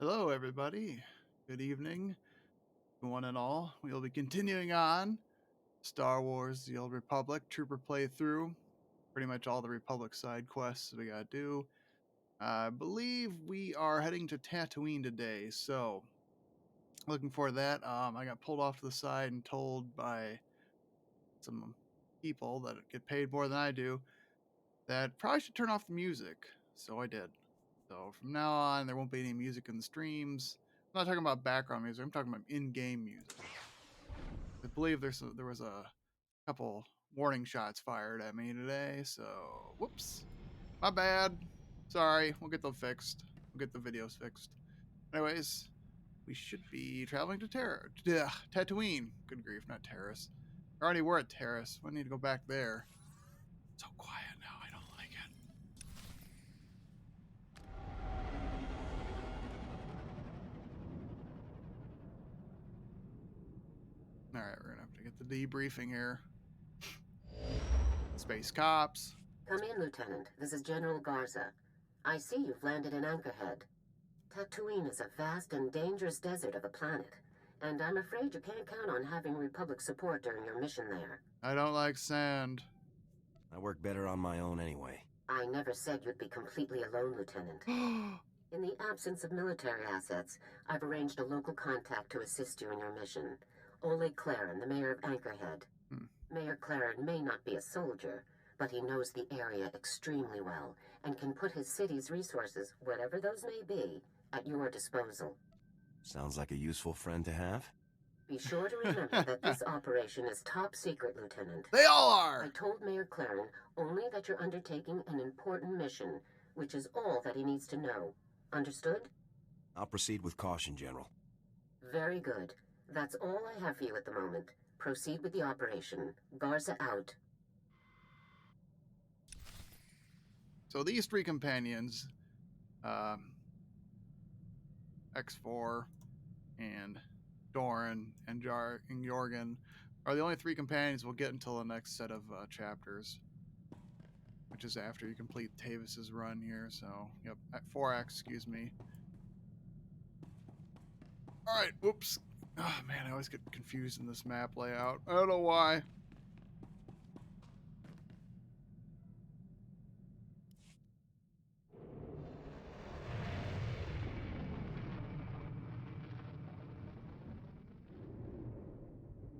Hello, everybody. Good evening, one and all. We will be continuing on Star Wars The Old Republic Trooper playthrough. Pretty much all the Republic side quests we gotta do. I believe we are heading to Tatooine today, so looking for that. I got pulled off to the side and told by some people that get paid more than I do that probably should turn off the music. So I did. So from now on, there won't be any music in the streams. I'm not talking about background music. I'm talking about in-game music. I believe there was a couple warning shots fired at me today. So whoops, my bad. Sorry. We'll get them fixed. We'll get the videos fixed. Anyways, we should be traveling to Tatooine. Good grief, not Terrace. We already were at Terrace. We need to go back there. It's so quiet now. I don't like it. All right, we're gonna have to get the debriefing here. Space cops. Come in, Lieutenant. This is General Garza. I see you've landed in Anchorhead. Tatooine is a vast and dangerous desert of a planet, and I'm afraid you can't count on having Republic support during your mission there. I don't like sand. I work better on my own anyway. I never said you'd be completely alone, Lieutenant. In the absence of military assets, I've arranged a local contact to assist you in your mission. Ole Claren, the mayor of Anchorhead. Mayor Claren may not be a soldier, but he knows the area extremely well and can put his city's resources, whatever those may be, at your disposal. Sounds like a useful friend to have. Be sure to remember that this operation is top secret, Lieutenant. They all are! I told Mayor Claren only that you're undertaking an important mission, which is all that he needs to know. Understood? I'll proceed with caution, General. Very good. That's all I have for you at the moment. Proceed with the operation. Garza out. So these three companions, X4 and Doran and Jorgen, are the only three companions we'll get until the next set of chapters, which is after you complete Tavis's run here. So, yep, at 4X, excuse me. All right, whoops. Oh man, I always get confused in this map layout. I don't know why.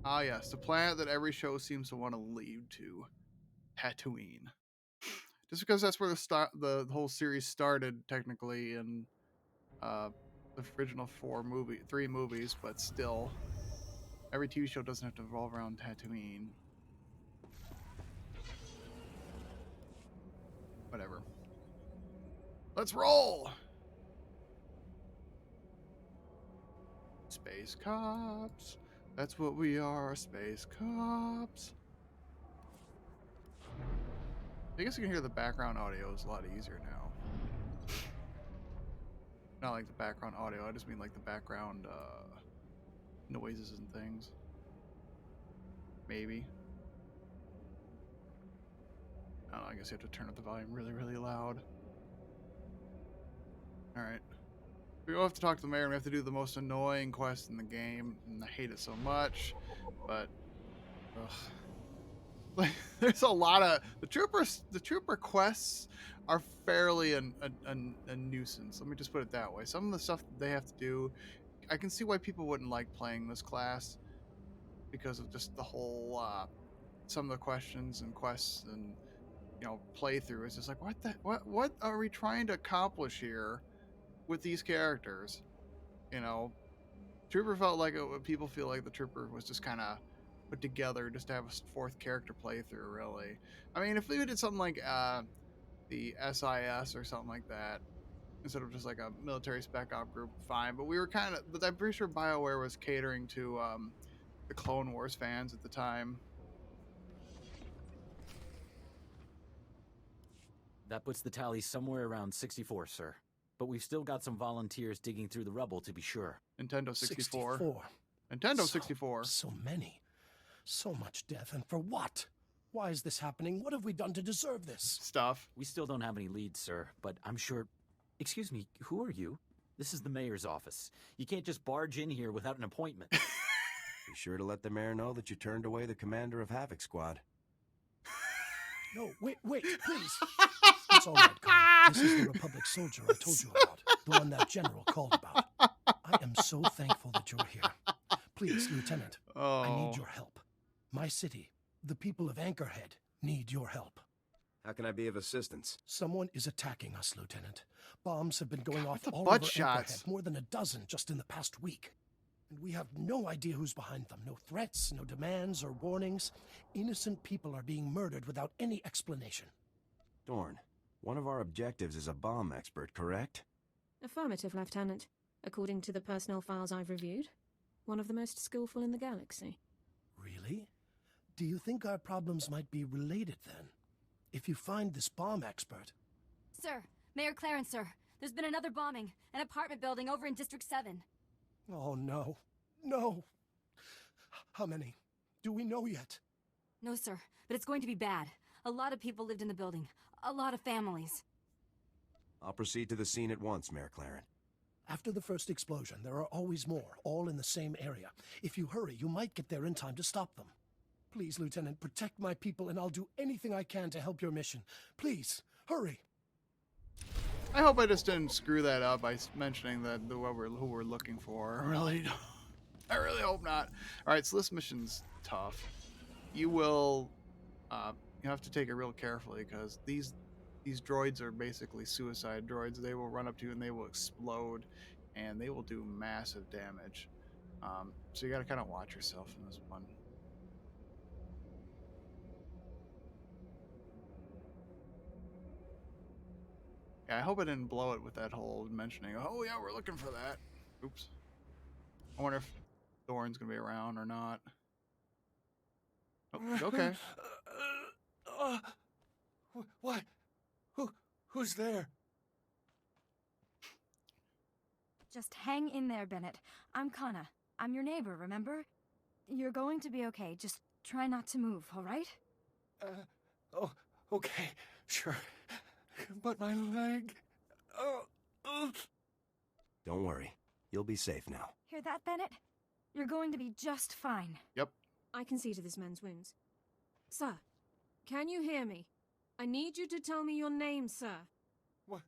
Ah yes, the planet that every show seems to want to lead to, Tatooine. Just because that's where the whole series started, technically, in the original three movies, but still, every TV show doesn't have to revolve around Tatooine. Whatever. Let's roll! Space cops. That's what we are, space cops. I guess you can hear the background audio is a lot easier now. Not like the background audio, I just mean like the background noises and things. Maybe. I don't know, I guess you have to turn up the volume really, really loud. Alright. We will have to talk to the mayor and we have to do the most annoying quest in the game. And I hate it so much. But like, there's a lot of the trooper quests are fairly a nuisance. Let me just put it that way. Some of the stuff that they have to do, I can see why people wouldn't like playing this class because of just the whole some of the questions and quests and playthrough is just like what are we trying to accomplish here with these characters? Trooper felt like people feel like the Trooper was just kind of put together just to have a fourth character playthrough, really. I mean, if we did something like the SIS or something like that, instead of just like a military spec op group, fine. But I'm pretty sure BioWare was catering to the Clone Wars fans at the time. That puts the tally somewhere around 64, sir. But we've still got some volunteers digging through the rubble to be sure. Nintendo 64. 64. Nintendo 64. So many. So much death, and for what? Why is this happening? What have we done to deserve this? Stuff. We still don't have any leads, sir, but I'm sure... Excuse me, who are you? This is the mayor's office. You can't just barge in here without an appointment. Be sure to let the mayor know that you turned away the commander of Havoc Squad. No, wait, please. It's all right, Khan. This is the Republic soldier I told you about, the one that general called about. I am so thankful that you're here. Please, Lieutenant, I need your help. My city, the people of Anchorhead, need your help. How can I be of assistance? Someone is attacking us, Lieutenant. Bombs have been going off the all butt over shots. Anchorhead, more than a dozen just in the past week. And we have no idea who's behind them. No threats, no demands or warnings. Innocent people are being murdered without any explanation. Dorn, one of our objectives is a bomb expert, correct? Affirmative, Lieutenant. According to the personnel files I've reviewed, one of the most skillful in the galaxy. Really? Do you think our problems might be related then? If you find this bomb expert... Sir, Mayor Clarence, sir. There's been another bombing. An apartment building over in District 7. Oh, no. No. How many? Do we know yet? No, sir, but it's going to be bad. A lot of people lived in the building. A lot of families. I'll proceed to the scene at once, Mayor Claren. After the first explosion, there are always more, all in the same area. If you hurry, you might get there in time to stop them. Please, Lieutenant, protect my people, and I'll do anything I can to help your mission. Please, hurry. I hope I just didn't screw that up by mentioning that who we're looking for. I really hope not. All right, so this mission's tough. You will, you have to take it real carefully because these droids are basically suicide droids. They will run up to you and they will explode, and they will do massive damage. So you got to kind of watch yourself in this one. Yeah, I hope I didn't blow it with that whole mentioning, oh yeah, we're looking for that. Oops. I wonder if Thorn's gonna be around or not. Oh, okay. What? Who's there? Just hang in there, Bennett. I'm Kana. I'm your neighbor, remember? You're going to be okay. Just try not to move, all right? Oh, okay, sure. But my leg... Don't worry. You'll be safe now. Hear that, Bennett? You're going to be just fine. Yep. I can see to this man's wounds. Sir, can you hear me? I need you to tell me your name, sir. What?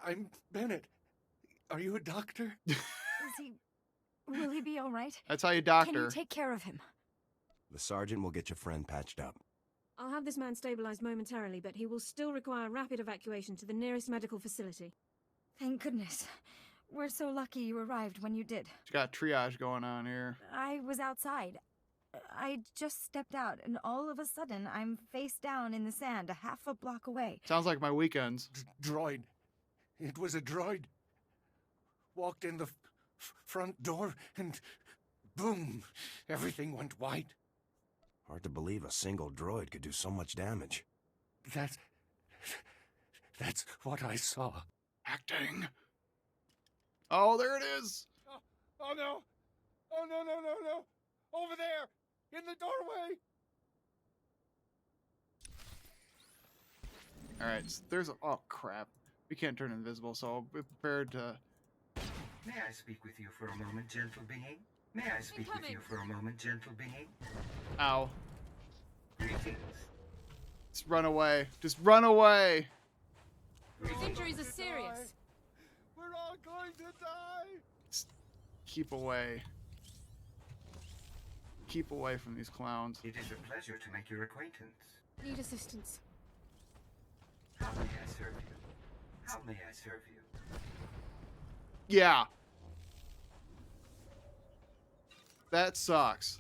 I'm Bennett. Are you a doctor? Will he be all right? That's how you Can doctor. you take care of him? The sergeant will get your friend patched up. I'll have this man stabilized momentarily, but he will still require rapid evacuation to the nearest medical facility. Thank goodness. We're so lucky you arrived when you did. She's got triage going on here. I was outside. I just stepped out, and all of a sudden, I'm face down in the sand, a half a block away. Sounds like my weekends. Droid. It was a droid. Walked in the front door, and boom, everything went white. Hard to believe a single droid could do so much damage. That's what I saw. Acting. Oh, there it is. Oh no! Oh no! Over there! In the doorway! Alright, so there's a... Oh, crap. We can't turn invisible, so I'll be prepared to... May I speak with you for a moment, gentle being? May I speak with you for a moment, gentle being? Ow. Greetings. Just run away. Just run away! His injuries are serious. We're all going to die! Just keep away. Keep away from these clowns. It is a pleasure to make your acquaintance. Need assistance. How may I serve you? How may I serve you? Yeah. That sucks.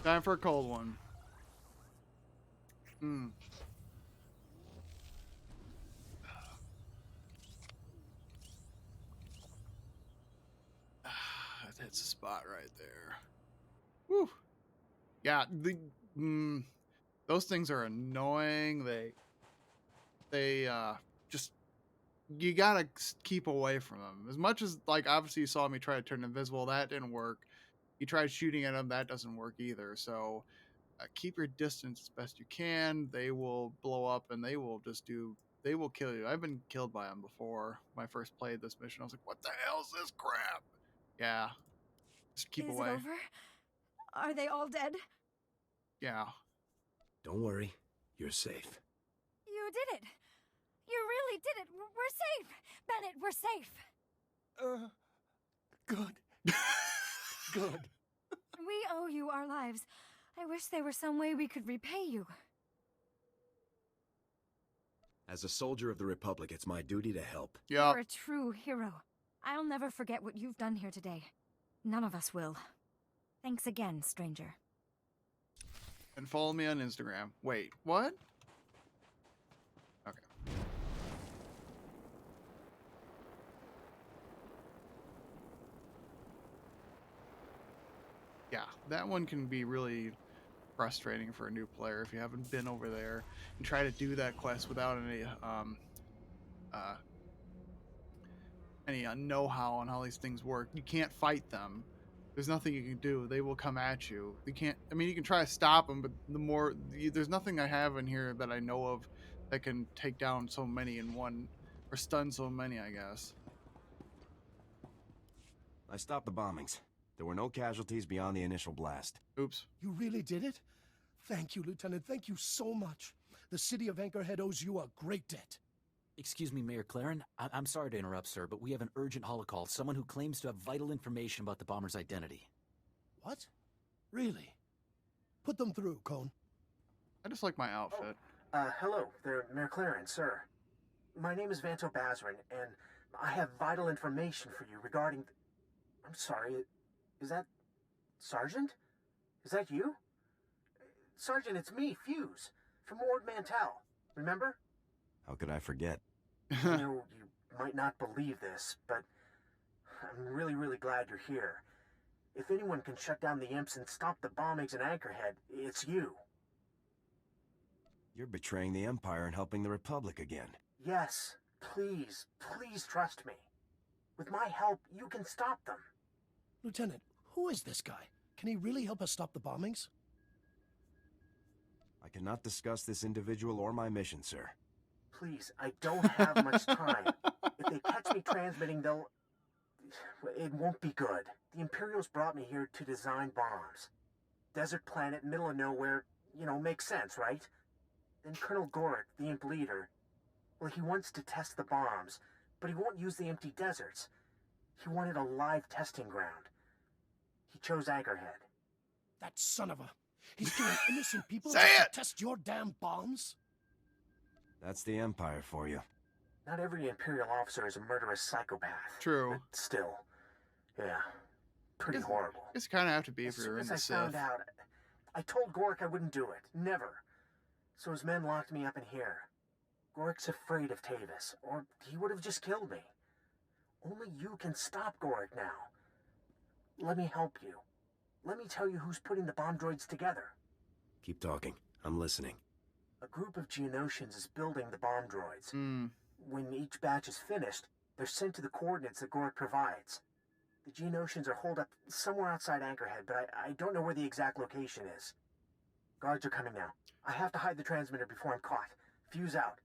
Time for a cold one. That's a spot right there. Woo. Yeah, those things are annoying. They just, you gotta keep away from them. As much as, like, obviously you saw me try to turn invisible, that didn't work. You tried shooting at them, that doesn't work either. So keep your distance as best you can. They will blow up and they will just do they will kill you. I've been killed by them before. When I first played this mission, I was like, "What the hell is this crap?" Yeah, just keep Is away. it over? Are they all dead? Yeah. Don't worry. You're safe. You did it! You really did it! We're safe! Bennett, we're safe! Good. Good. We owe you our lives. I wish there were some way we could repay you. As a soldier of the Republic, it's my duty to help. Yeah. You're a true hero. I'll never forget what you've done here today. None of us will. Thanks again, stranger. And follow me on Instagram. Wait, what? Okay. Yeah, that one can be really frustrating for a new player if you haven't been over there and try to do that quest without any know-how on how these things work. You can't fight them. There's nothing you can do. They will come at you. You can't. I mean, you can try to stop them, but there's nothing I have in here that I know of that can take down so many in one, or stun so many, I guess. I stopped the bombings. There were no casualties beyond the initial blast. Oops. You really did it? Thank you, Lieutenant. Thank you so much. The city of Anchorhead owes you a great debt. Excuse me, Mayor Claren. I'm sorry to interrupt, sir, but we have an urgent holocall. Someone who claims to have vital information about the bomber's identity. What? Really? Put them through, Cone. I just like my outfit. Hello there, Mayor Claren, sir. My name is Vanto Bazrin, and I have vital information for you regarding... I'm sorry, is that... Sergeant? Is that you? Sergeant, it's me, Fuse, from Ward Mantell. Remember? How could I forget? I know you might not believe this, but I'm really, really glad you're here. If anyone can shut down the imps and stop the bombings in Anchorhead, it's you. You're betraying the Empire and helping the Republic again. Yes, please, please trust me. With my help, you can stop them. Lieutenant, who is this guy? Can he really help us stop the bombings? I cannot discuss this individual or my mission, sir. Please, I don't have much time. If they catch me transmitting, they'll... It won't be good. The Imperials brought me here to design bombs. Desert planet, middle of nowhere, makes sense, right? Then Colonel Gorick, the imp leader, well, he wants to test the bombs, but he won't use the empty deserts. He wanted a live testing ground. He chose Anchorhead. That son of a... He's killing innocent people Say just it! to test your damn bombs? That's the Empire for you. Not every Imperial officer is a murderous psychopath. True. But still, yeah, pretty horrible. It's kind of have to be if As you're soon in as the I found Sith. out, I told Gorick I wouldn't do it. Never. So his men locked me up in here. Gorick's afraid of Tavis, or he would have just killed me. Only you can stop Gorick now. Let me help you. Let me tell you who's putting the bomb droids together. Keep talking. I'm listening. A group of Geonosians is building the bomb droids. Hmm. When each batch is finished, they're sent to the coordinates that Gorick provides. The Geonosians are holed up somewhere outside Anchorhead, but I don't know where the exact location is. Guards are coming now. I have to hide the transmitter before I'm caught. Fuse out.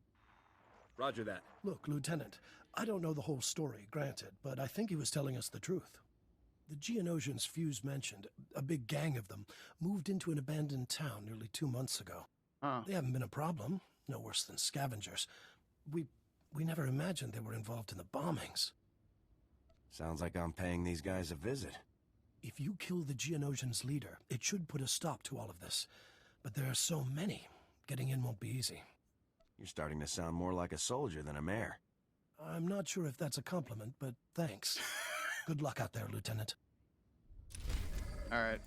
Roger that. Look, Lieutenant, I don't know the whole story, granted, but I think he was telling us the truth. The Geonosians Fuse mentioned, a big gang of them, moved into an abandoned town nearly 2 months ago. Huh. They haven't been a problem, no worse than scavengers. We never imagined they were involved in the bombings. Sounds like I'm paying these guys a visit. If you kill the Geonosians' leader, it should put a stop to all of this. But there are so many. Getting in won't be easy. You're starting to sound more like a soldier than a mayor. I'm not sure if that's a compliment, but thanks. Good luck out there, Lieutenant. Alright.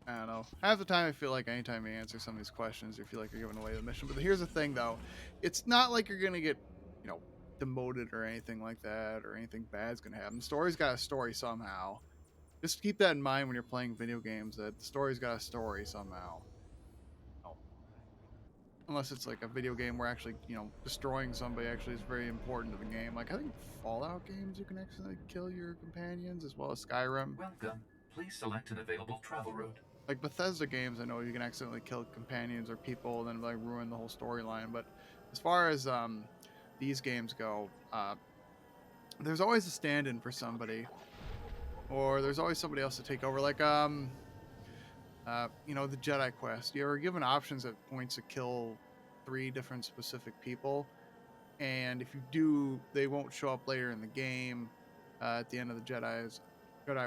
I don't know. Half the time I feel like anytime you answer some of these questions, you feel like you're giving away the mission. But here's the thing, though. It's not like you're going to get, demoted or anything like that, or anything bad's going to happen. The story's got a story somehow. Just keep that in mind when you're playing video games, that the story's got a story somehow. Unless it's like a video game where actually, destroying somebody actually is very important to the game. Like, I think Fallout games, you can actually kill your companions, as well as Skyrim. Welcome. Please select an available travel route. like Bethesda games, I know you can accidentally kill companions or people and then like ruin the whole storyline. But as far as these games go, there's always a stand-in for somebody, or there's always somebody else to take over. Like you know, the Jedi Quest. You are given options at points to kill 3 different specific people, and if you do, they won't show up later in the game. At the end of the Jedi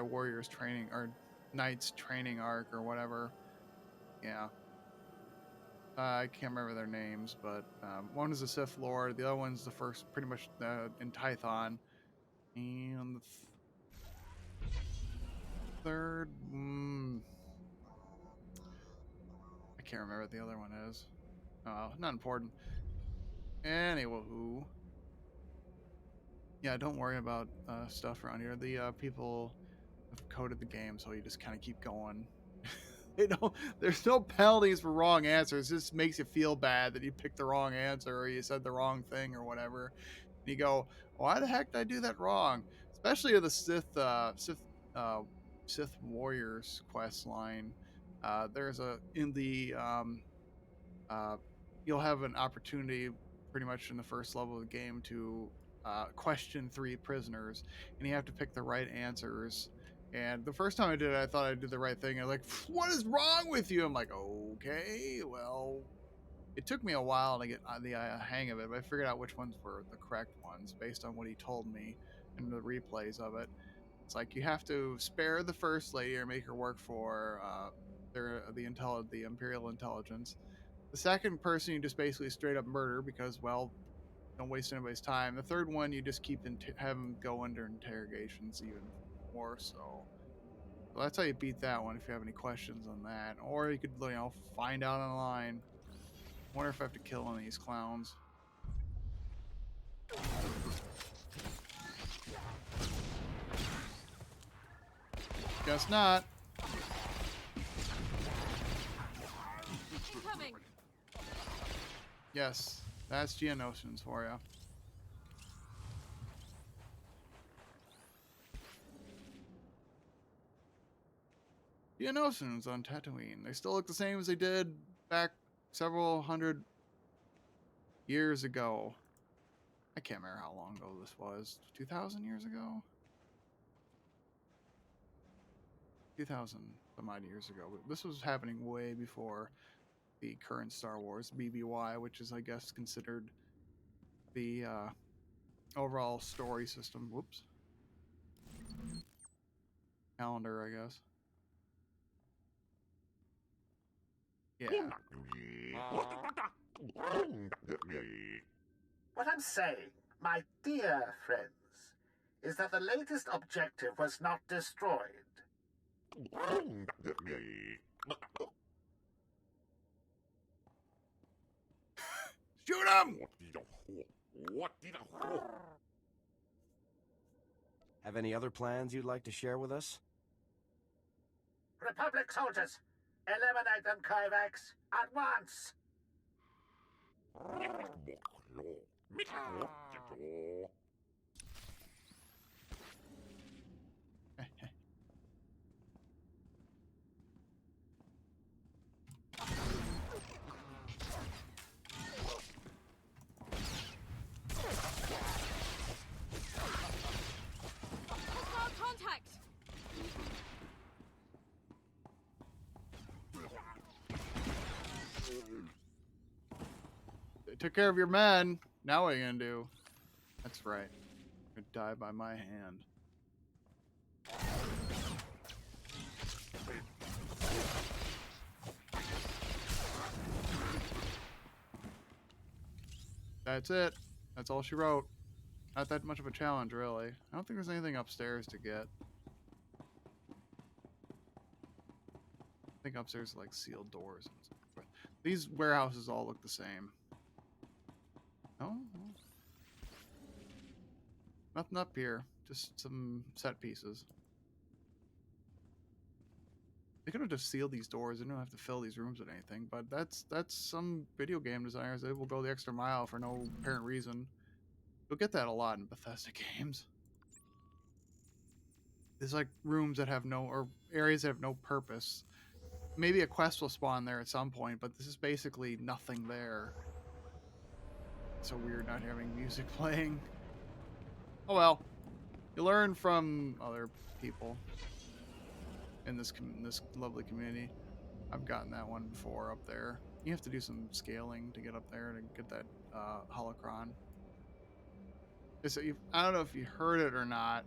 Warriors training or Knights training arc or whatever. Yeah. I can't remember their names, but one is a Sith Lord, the other one's the first, pretty much in Tython, and the third, I can't remember what the other one is. Not important. Anywho, yeah, don't worry about stuff around here. The people have coded the game, so you just kind of keep going. They don't. There's no penalties for wrong answers. It just makes you feel bad that you picked the wrong answer or you said the wrong thing or whatever. And you go, "Why the heck did I do that wrong?" Especially with the Sith Warriors quest line. There's a in the uh, you'll have an opportunity pretty much in the first level of the game to question 3 prisoners, and you have to pick the right answers. And the first time I did it, I thought I did the right thing. I was like, "What is wrong with you?" I'm like, "Okay, well." It took me a while to get the hang of it, but I figured out which ones were the correct ones based on what he told me and the replays of it. It's like you have to spare the first lady or make her work for the Imperial Intelligence. The second person you just basically straight up murder because, well, don't waste anybody's time. The third one you just keep have them go under interrogations even more so. So that's how you beat that one if you have any questions on that. Or you could, you know, find out online. Wonder if I have to kill one of these clowns. Guess not. Incoming. Yes, that's Geonosians for you. Geonosians on Tatooine. They still look the same as they did back several hundred years ago. I can't remember how long ago this was. 2,000 years ago? 2,000 some odd years ago. But this was happening way before the current Star Wars BBY, which is, I guess, considered the overall story system. Whoops. Calendar, I guess. Yeah. What I'm saying, my dear friends, is that the latest objective was not destroyed. Shoot him! Have any other plans you'd like to share with us? Republic soldiers, eliminate them, Kovacs, at once! Hostile contact. They took care of your men. Now what are you gonna do? That's right. You're gonna die by my hand. That's it. That's all she wrote. Not that much of a challenge, really. I don't think there's anything upstairs to get. I think upstairs are like sealed doors and stuff. But these warehouses all look the same. No? Nothing up here. Just some set pieces. They could have just sealed these doors. They don't have to fill these rooms with anything. But that's some video game designers. They will go the extra mile for no apparent reason. You'll get that a lot in Bethesda games. There's like rooms that have no, or areas that have no purpose. maybe a quest will spawn there at some point, but this is basically nothing there. It's so weird not having music playing. Oh well, you learn from other people in this lovely community. I've gotten that one before up there. You have to do some scaling to get up there to get that holocron. I don't know if you heard it or not.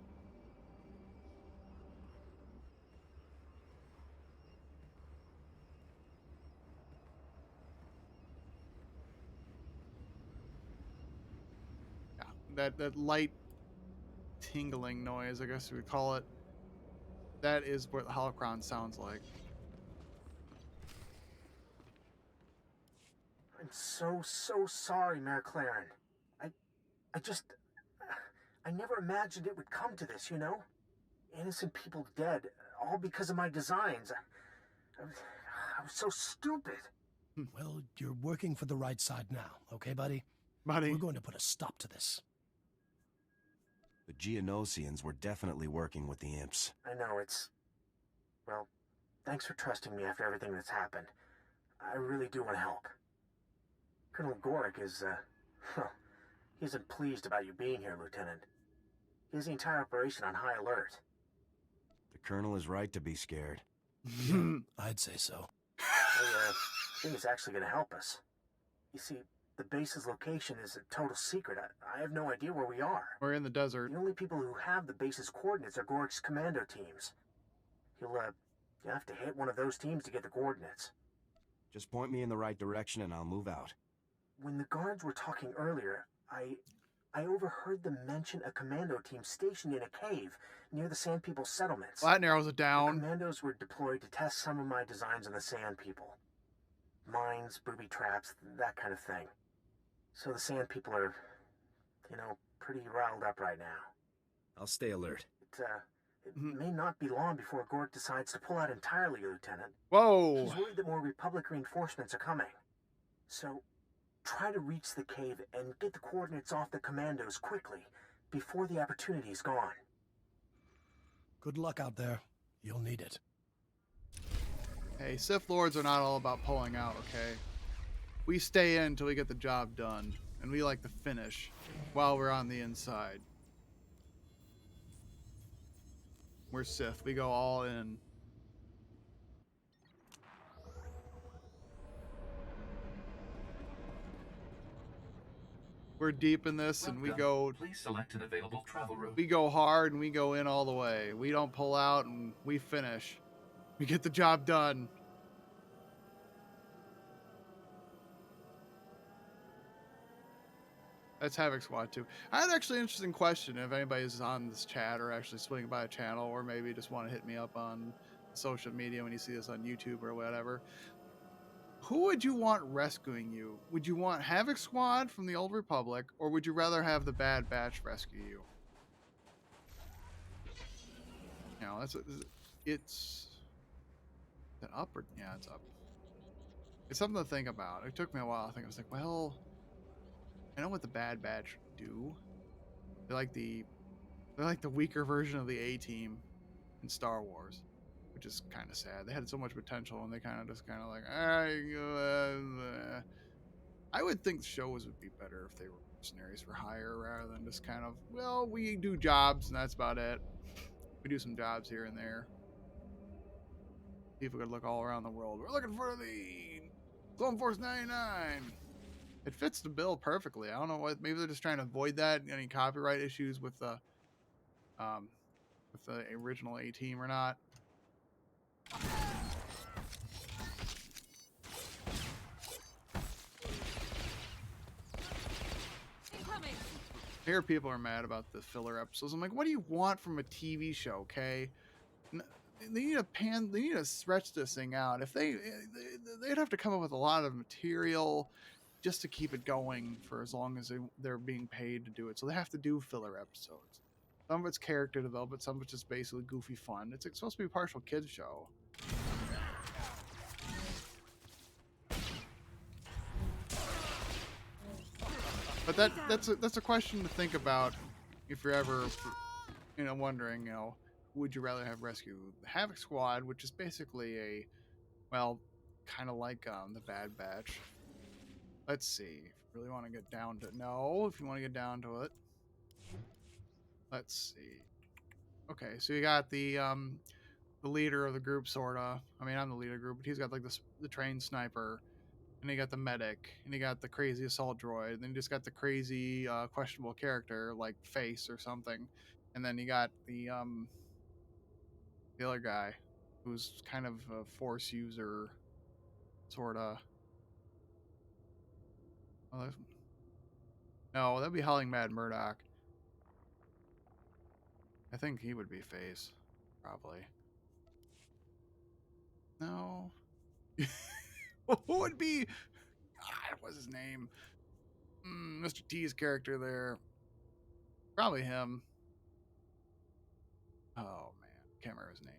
Yeah, that light tingling noise, I guess we would call it. That is what the holocron sounds like. I'm so sorry, Mayor Claren. I just... I never imagined it would come to this, you know? Innocent people dead, all because of my designs. I was so stupid. Well, you're working for the right side now, okay, buddy? Buddy. We're going to put a stop to this. The Geonosians were definitely working with the imps. I know, it's... Well, thanks for trusting me after everything that's happened. I really do want to help. Colonel Gorick is, well, he isn't pleased about you being here, Lieutenant. He has the entire operation on high alert. The Colonel is right to be scared. Yeah, I'd say so. I think he's actually going to help us. You see, the base's location is a total secret. I have no idea where we are. We're in the desert. The only people who have the base's coordinates are Gorick's commando teams. You'll have to hit one of those teams to get the coordinates. Just point me in the right direction and I'll move out. When the guards were talking earlier, I overheard them mention a commando team stationed in a cave near the Sand People settlements. Well, that narrows it down. The commandos were deployed to test some of my designs on the Sand People. Mines, booby traps, that kind of thing. So the Sand People are, you know, pretty riled up right now. I'll stay alert. It may not be long before Gorick decides to pull out entirely, Lieutenant. Whoa! He's worried that more Republic reinforcements are coming. So, try to reach the cave and get the coordinates off the commandos quickly, before the opportunity's gone. Good luck out there. You'll need it. Hey, Sith Lords are not all about pulling out, okay? We stay in until we get the job done, and we like to finish while we're on the inside. We're Sith. We go all in. We're deep in this, and we go. Please select an available travel route. We go hard, and we go in all the way. We don't pull out, and we finish. We get the job done. That's Havoc Squad 2. I had actually an interesting question. If anybody's on this chat or actually swinging by a channel, or maybe just want to hit me up on social media when you see this on YouTube or whatever. Who would you want rescuing you? Would you want Havoc Squad from the Old Republic, or would you rather have the Bad Batch rescue you? You know, it's an up or yeah, it's up. It's something to think about. It took me a while. I think I was like, well, I know what the Bad Batch do. They're like the weaker version of the A-Team in Star Wars, which is kind of sad. They had so much potential, and they kind of like, I would think shows would be better if they were mercenaries for hire rather than just kind of, well, we do jobs and that's about it. We do some jobs here and there. People could look all around the world. We're looking for the Clone Force 99. It fits the bill perfectly. I don't know what. Maybe they're just trying to avoid that. Any copyright issues with the original A-Team or not? Here, people are mad about the filler episodes. I'm like, what do you want from a TV show? Okay, they need to stretch this thing out. If they'd have to come up with a lot of material just to keep it going for as long as they're being paid to do it. So they have to do filler episodes. Some of it's character development, some of it's just basically goofy fun. It's supposed to be a partial kids show. But that's a question to think about if you're ever, wondering, would you rather have rescue the Havoc Squad, which is basically Well, kind of like the Bad Batch. Let's see. If you really want to get down to no, if you want to get down to it. Let's see. Okay, so you got the leader of the group, sorta. I mean, I'm the leader of the group, but he's got like the trained sniper, and you got the medic, and you got the crazy assault droid, and then you just got the crazy questionable character like Face or something, and then you got the other guy, who's kind of a force user, sorta. Oh, no, that'd be Howling Mad Murdoch. I think he would be Face, probably. No. Who would be? God, what's his name? Mr. T's character there. Probably him. Oh man, can't remember his name.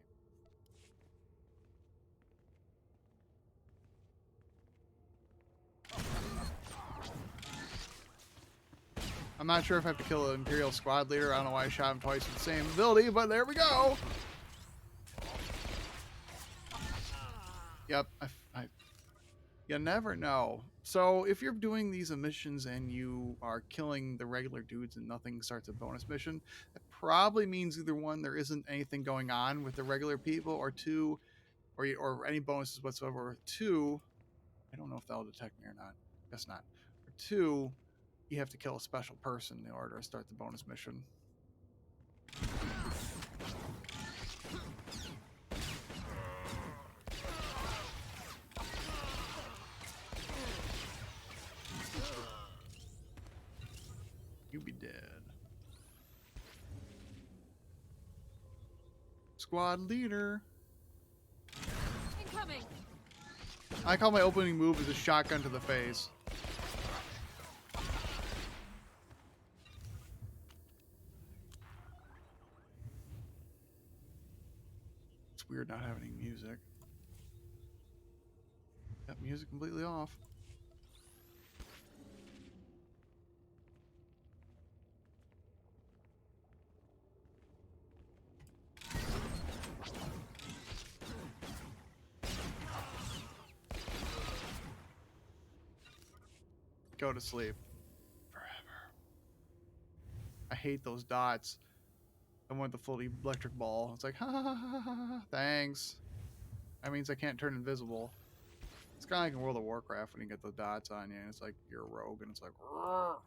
I'm not sure if I have to kill the Imperial squad leader. I don't know why I shot him twice with the same ability, but there we go. Yep, you never know. So if you're doing these missions and you are killing the regular dudes and nothing starts a bonus mission, that probably means either one, there isn't anything going on with the regular people, or two, or any bonuses whatsoever, or two, I don't know if that'll detect me or not. Guess not. Or two, you have to kill a special person in order to start the bonus mission. You be dead. Squad leader. Incoming. I call my opening move as a shotgun to the face. It's weird not having any music. Got music completely off. Go to sleep. Forever. I hate those dots. I want the full electric ball. It's like, ha ha ha ha ha ha. Thanks. That means I can't turn invisible. It's kind of like in World of Warcraft when you get the dots on you and it's like you're a rogue and it's like, roar.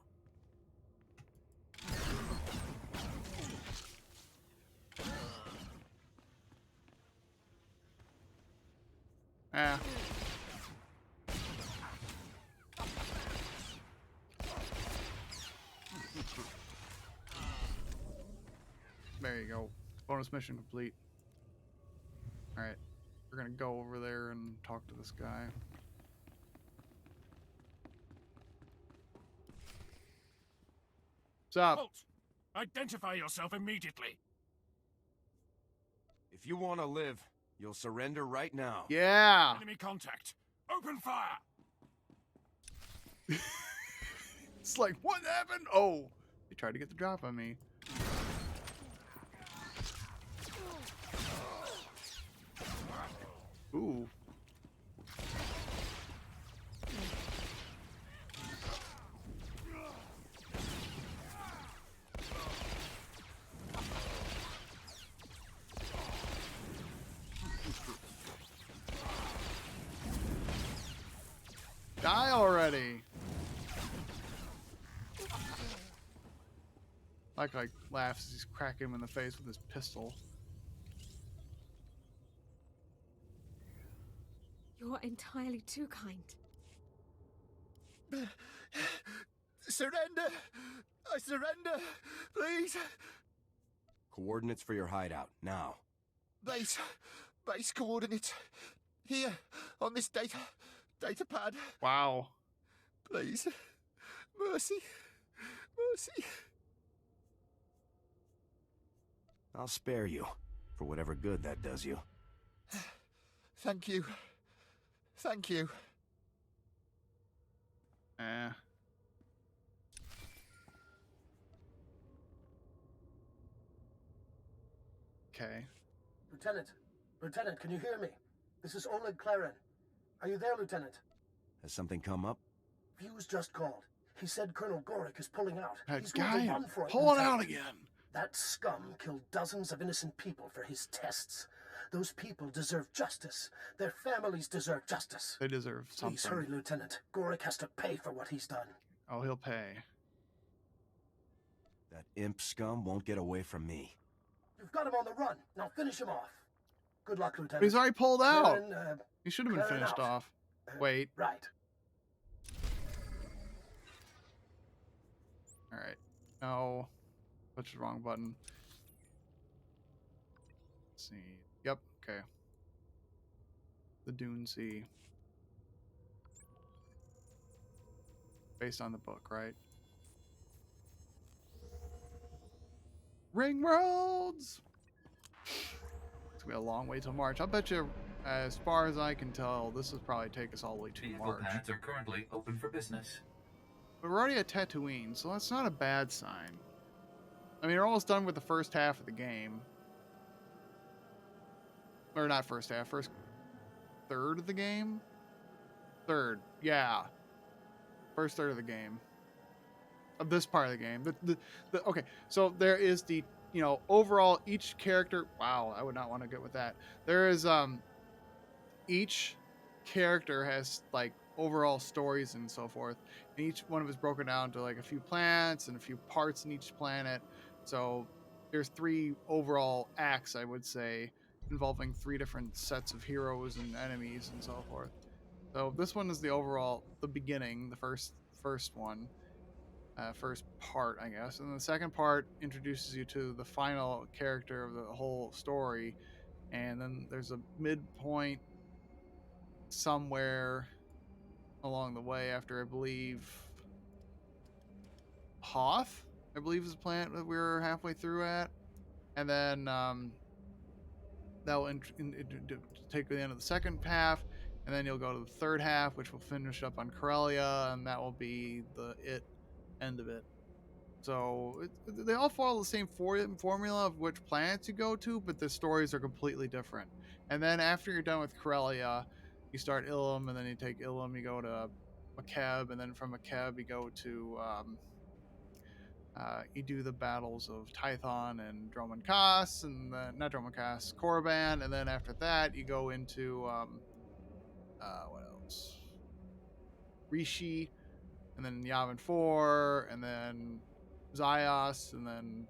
Ah. There you go. Bonus mission complete. Alright. We're gonna go over there and talk to this guy. What's up? Halt! Identify yourself immediately. If you want to live, you'll surrender right now. Yeah! Enemy contact. Open fire! It's like, what happened? Oh! They tried to get the drop on me. Ooh. Die already! Like laughs as he's cracking him in the face with his pistol. You're entirely too kind. Surrender! I surrender! Please! Coordinates for your hideout, now. Base coordinates. Here, on this data pad. Wow. Please. Mercy. I'll spare you, for whatever good that does you. Thank you. Okay. Lieutenant, can you hear me? This is Oleg Claren. Are you there, Lieutenant? Has something come up? Fuse just called. He said Colonel Gorik is pulling out. That He's guy going to run for it, pulling Lieutenant. out again. That scum killed dozens of innocent people for his tests. Those people deserve justice. Their families deserve justice. They deserve something. Please hurry, Lieutenant. Gorik has to pay for what he's done. Oh, he'll pay. That imp scum won't get away from me. You've got him on the run. Now finish him off. Good luck, Lieutenant. But he's already pulled out. Claren, He should have been Claren finished out. off. Wait. Right. All right. No. Push the wrong button. Let's see. Yep. Okay. The Dune Sea. Based on the book, right? Ring roads! It's gonna be a long way till March. I'll bet you, as far as I can tell, this will probably take us all the way to Vehicle March. paths are currently open for business. But we're already at Tatooine, so that's not a bad sign. I mean, we're almost done with the first half of the game. Or not first half, first third of the game? Third, yeah. First third of the game. Of this part of the game. Okay, so there is the, you know, overall each character, wow, I would not want to get with that. There is, each character has, like, overall stories and so forth. And each one of us broken down to, like, a few planets and a few parts in each planet. So there's 3 overall acts, I would say, involving 3 different sets of heroes and enemies and so forth. So this one is the overall, the beginning, the first one. First part, I guess. And the second part introduces you to the final character of the whole story. And then there's a midpoint somewhere along the way after, I believe, Hoth, I believe, is the planet that we were halfway through at. And then that will take the end of the second half. And then you'll go to the third half, which will finish up on Corellia. And that will be the end of it. So they all follow the same formula of which planets you go to, but the stories are completely different. And then after you're done with Corellia, you start Ilum, and then you take Ilum, you go to Makeb, and then from Makeb you go to you do the battles of Tython and Dromund Kaas, and then not Dromund Kaas, Korriban, and then after that you go into what else? Rishi, and then Yavin 4, and then Zyos, and then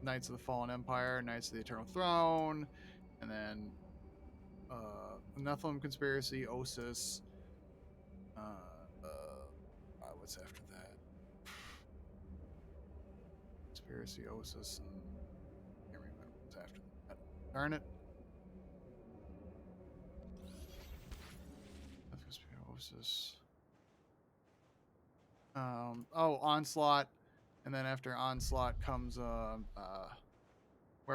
Knights of the Fallen Empire, Knights of the Eternal Throne, and then Nephilim Conspiracy, Osis. What's after that? Conspiracy, Osis, and I can't remember what's after that. Darn it. Osis. Onslaught, and then after Onslaught comes where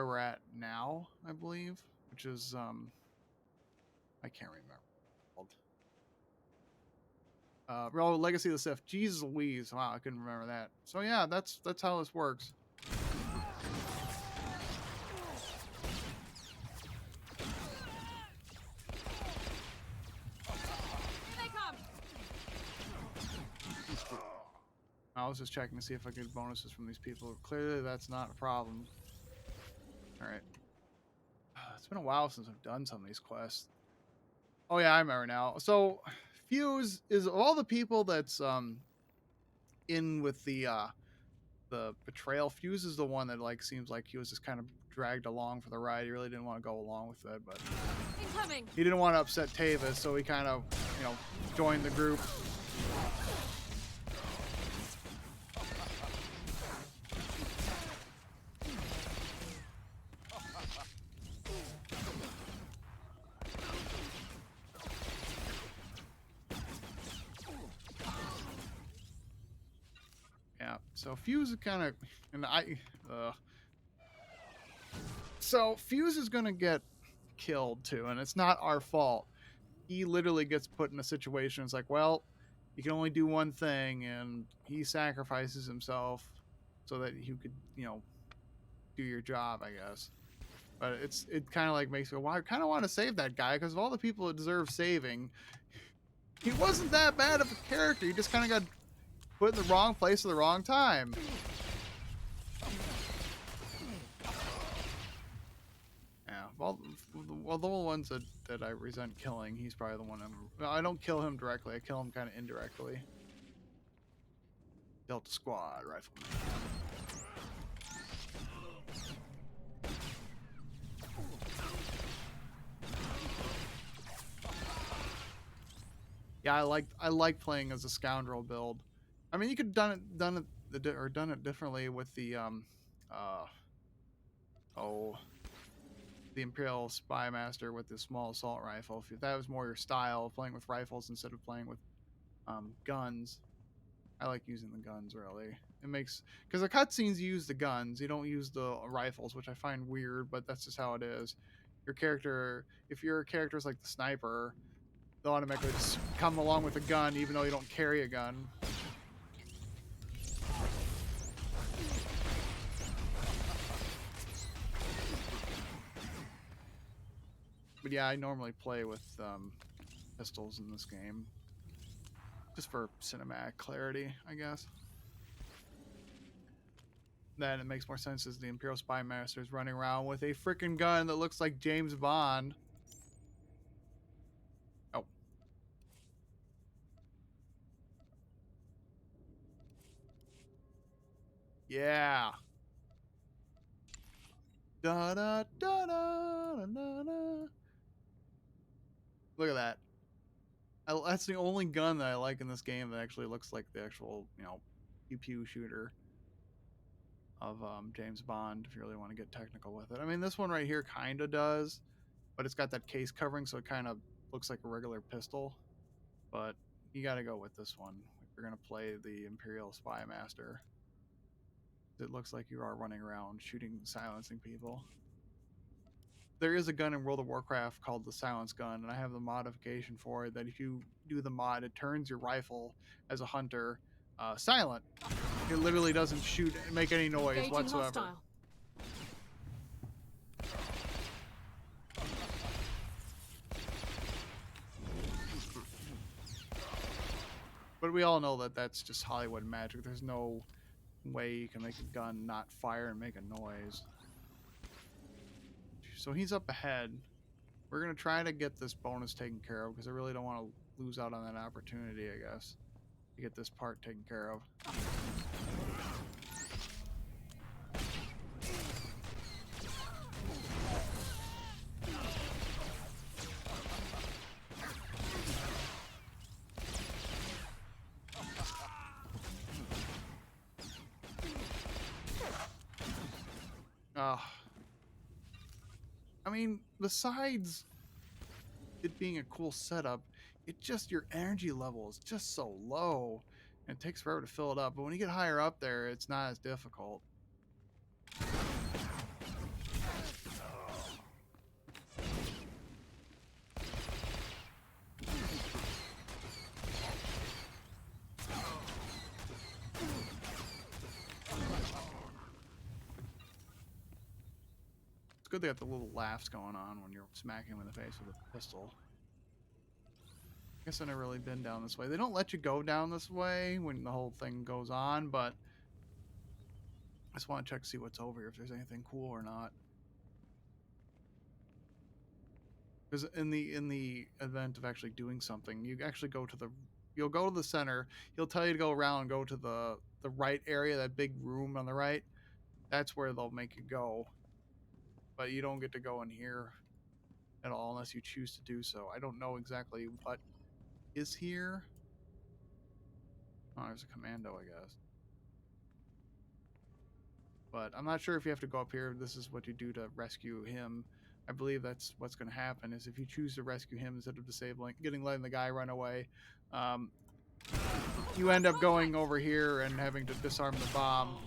we're at now, I believe, which is I can't remember. Legacy of the Sith. Jesus Louise. Wow, I couldn't remember that. So yeah, that's how this works. I was just checking to see if I could get bonuses from these people. Clearly, that's not a problem. Alright. It's been a while since I've done some of these quests. Oh yeah, I remember now. So, Fuse is of all the people that's in with the betrayal. Fuse is the one that like seems like he was just kind of dragged along for the ride. He really didn't want to go along with it, but Incoming. he didn't want to upset Tavis, so he kind of, you know, joined the group. So Fuse is kind of, and so Fuse is gonna get killed too, and it's not our fault. He literally gets put in a situation. It's like, well, you can only do one thing, and he sacrifices himself so that you could, you know, do your job, I guess. But it kind of like makes me go, well, I kind of want to save that guy because of all the people that deserve saving. He wasn't that bad of a character. He just kind of got put in the wrong place at the wrong time. Yeah, well, the ones that I resent killing, he's probably the one I don't kill him directly. I kill him kind of indirectly. Delta Squad Rifleman. Yeah, I like playing as a scoundrel build. I mean, you could done it differently with the the Imperial Spy Master with the small assault rifle. If that was more your style, playing with rifles instead of playing with guns. I like using the guns, really. It makes, because the cutscenes use the guns, you don't use the rifles, which I find weird, but that's just how it is. Your character, if your character is like the sniper, they'll automatically just come along with a gun even though you don't carry a gun. But yeah, I normally play with pistols in this game. Just for cinematic clarity, I guess. Then it makes more sense as the Imperial Spy Master is running around with a freaking gun that looks like James Bond. Oh. Yeah. Da da da da da da da. Look at that. That's the only gun that I like in this game that actually looks like the actual, pew-pew shooter of James Bond, if you really want to get technical with it. I mean, this one right here kind of does, but it's got that case covering, so it kind of looks like a regular pistol. But you got to go with this one if you're going to play the Imperial Spy Master. It looks like you are running around shooting, silencing people. There is a gun in World of Warcraft called the Silence Gun, and I have the modification for it that if you do the mod, it turns your rifle as a hunter silent. It literally doesn't shoot and make any noise Engaging whatsoever. hostile. But we all know that that's just Hollywood magic. There's no way you can make a gun not fire and make a noise. So he's up ahead. We're going to try to get this bonus taken care of because I really don't want to lose out on that opportunity, I guess, to get this part taken care of. I mean, besides it being a cool setup, your energy level is just so low, and it takes forever to fill it up. But when you get higher up there, it's not as difficult. It's good they got the little laughs going on when you're smacking him in the face with a pistol. I guess I've never really been down this way. They don't let you go down this way when the whole thing goes on, but I just want to check to see what's over here, if there's anything cool or not. Because in the event of actually doing something, you actually you'll go to the center. He'll tell you to go around and go to the right area, that big room on the right. That's where they'll make you go. But you don't get to go in here at all unless you choose to do so. I don't know exactly what is here. Oh, there's a commando, I guess. But I'm not sure if you have to go up here. This is what you do to rescue him. I believe that's what's going to happen, is if you choose to rescue him instead of letting the guy run away, you end up going over here and having to disarm the bomb.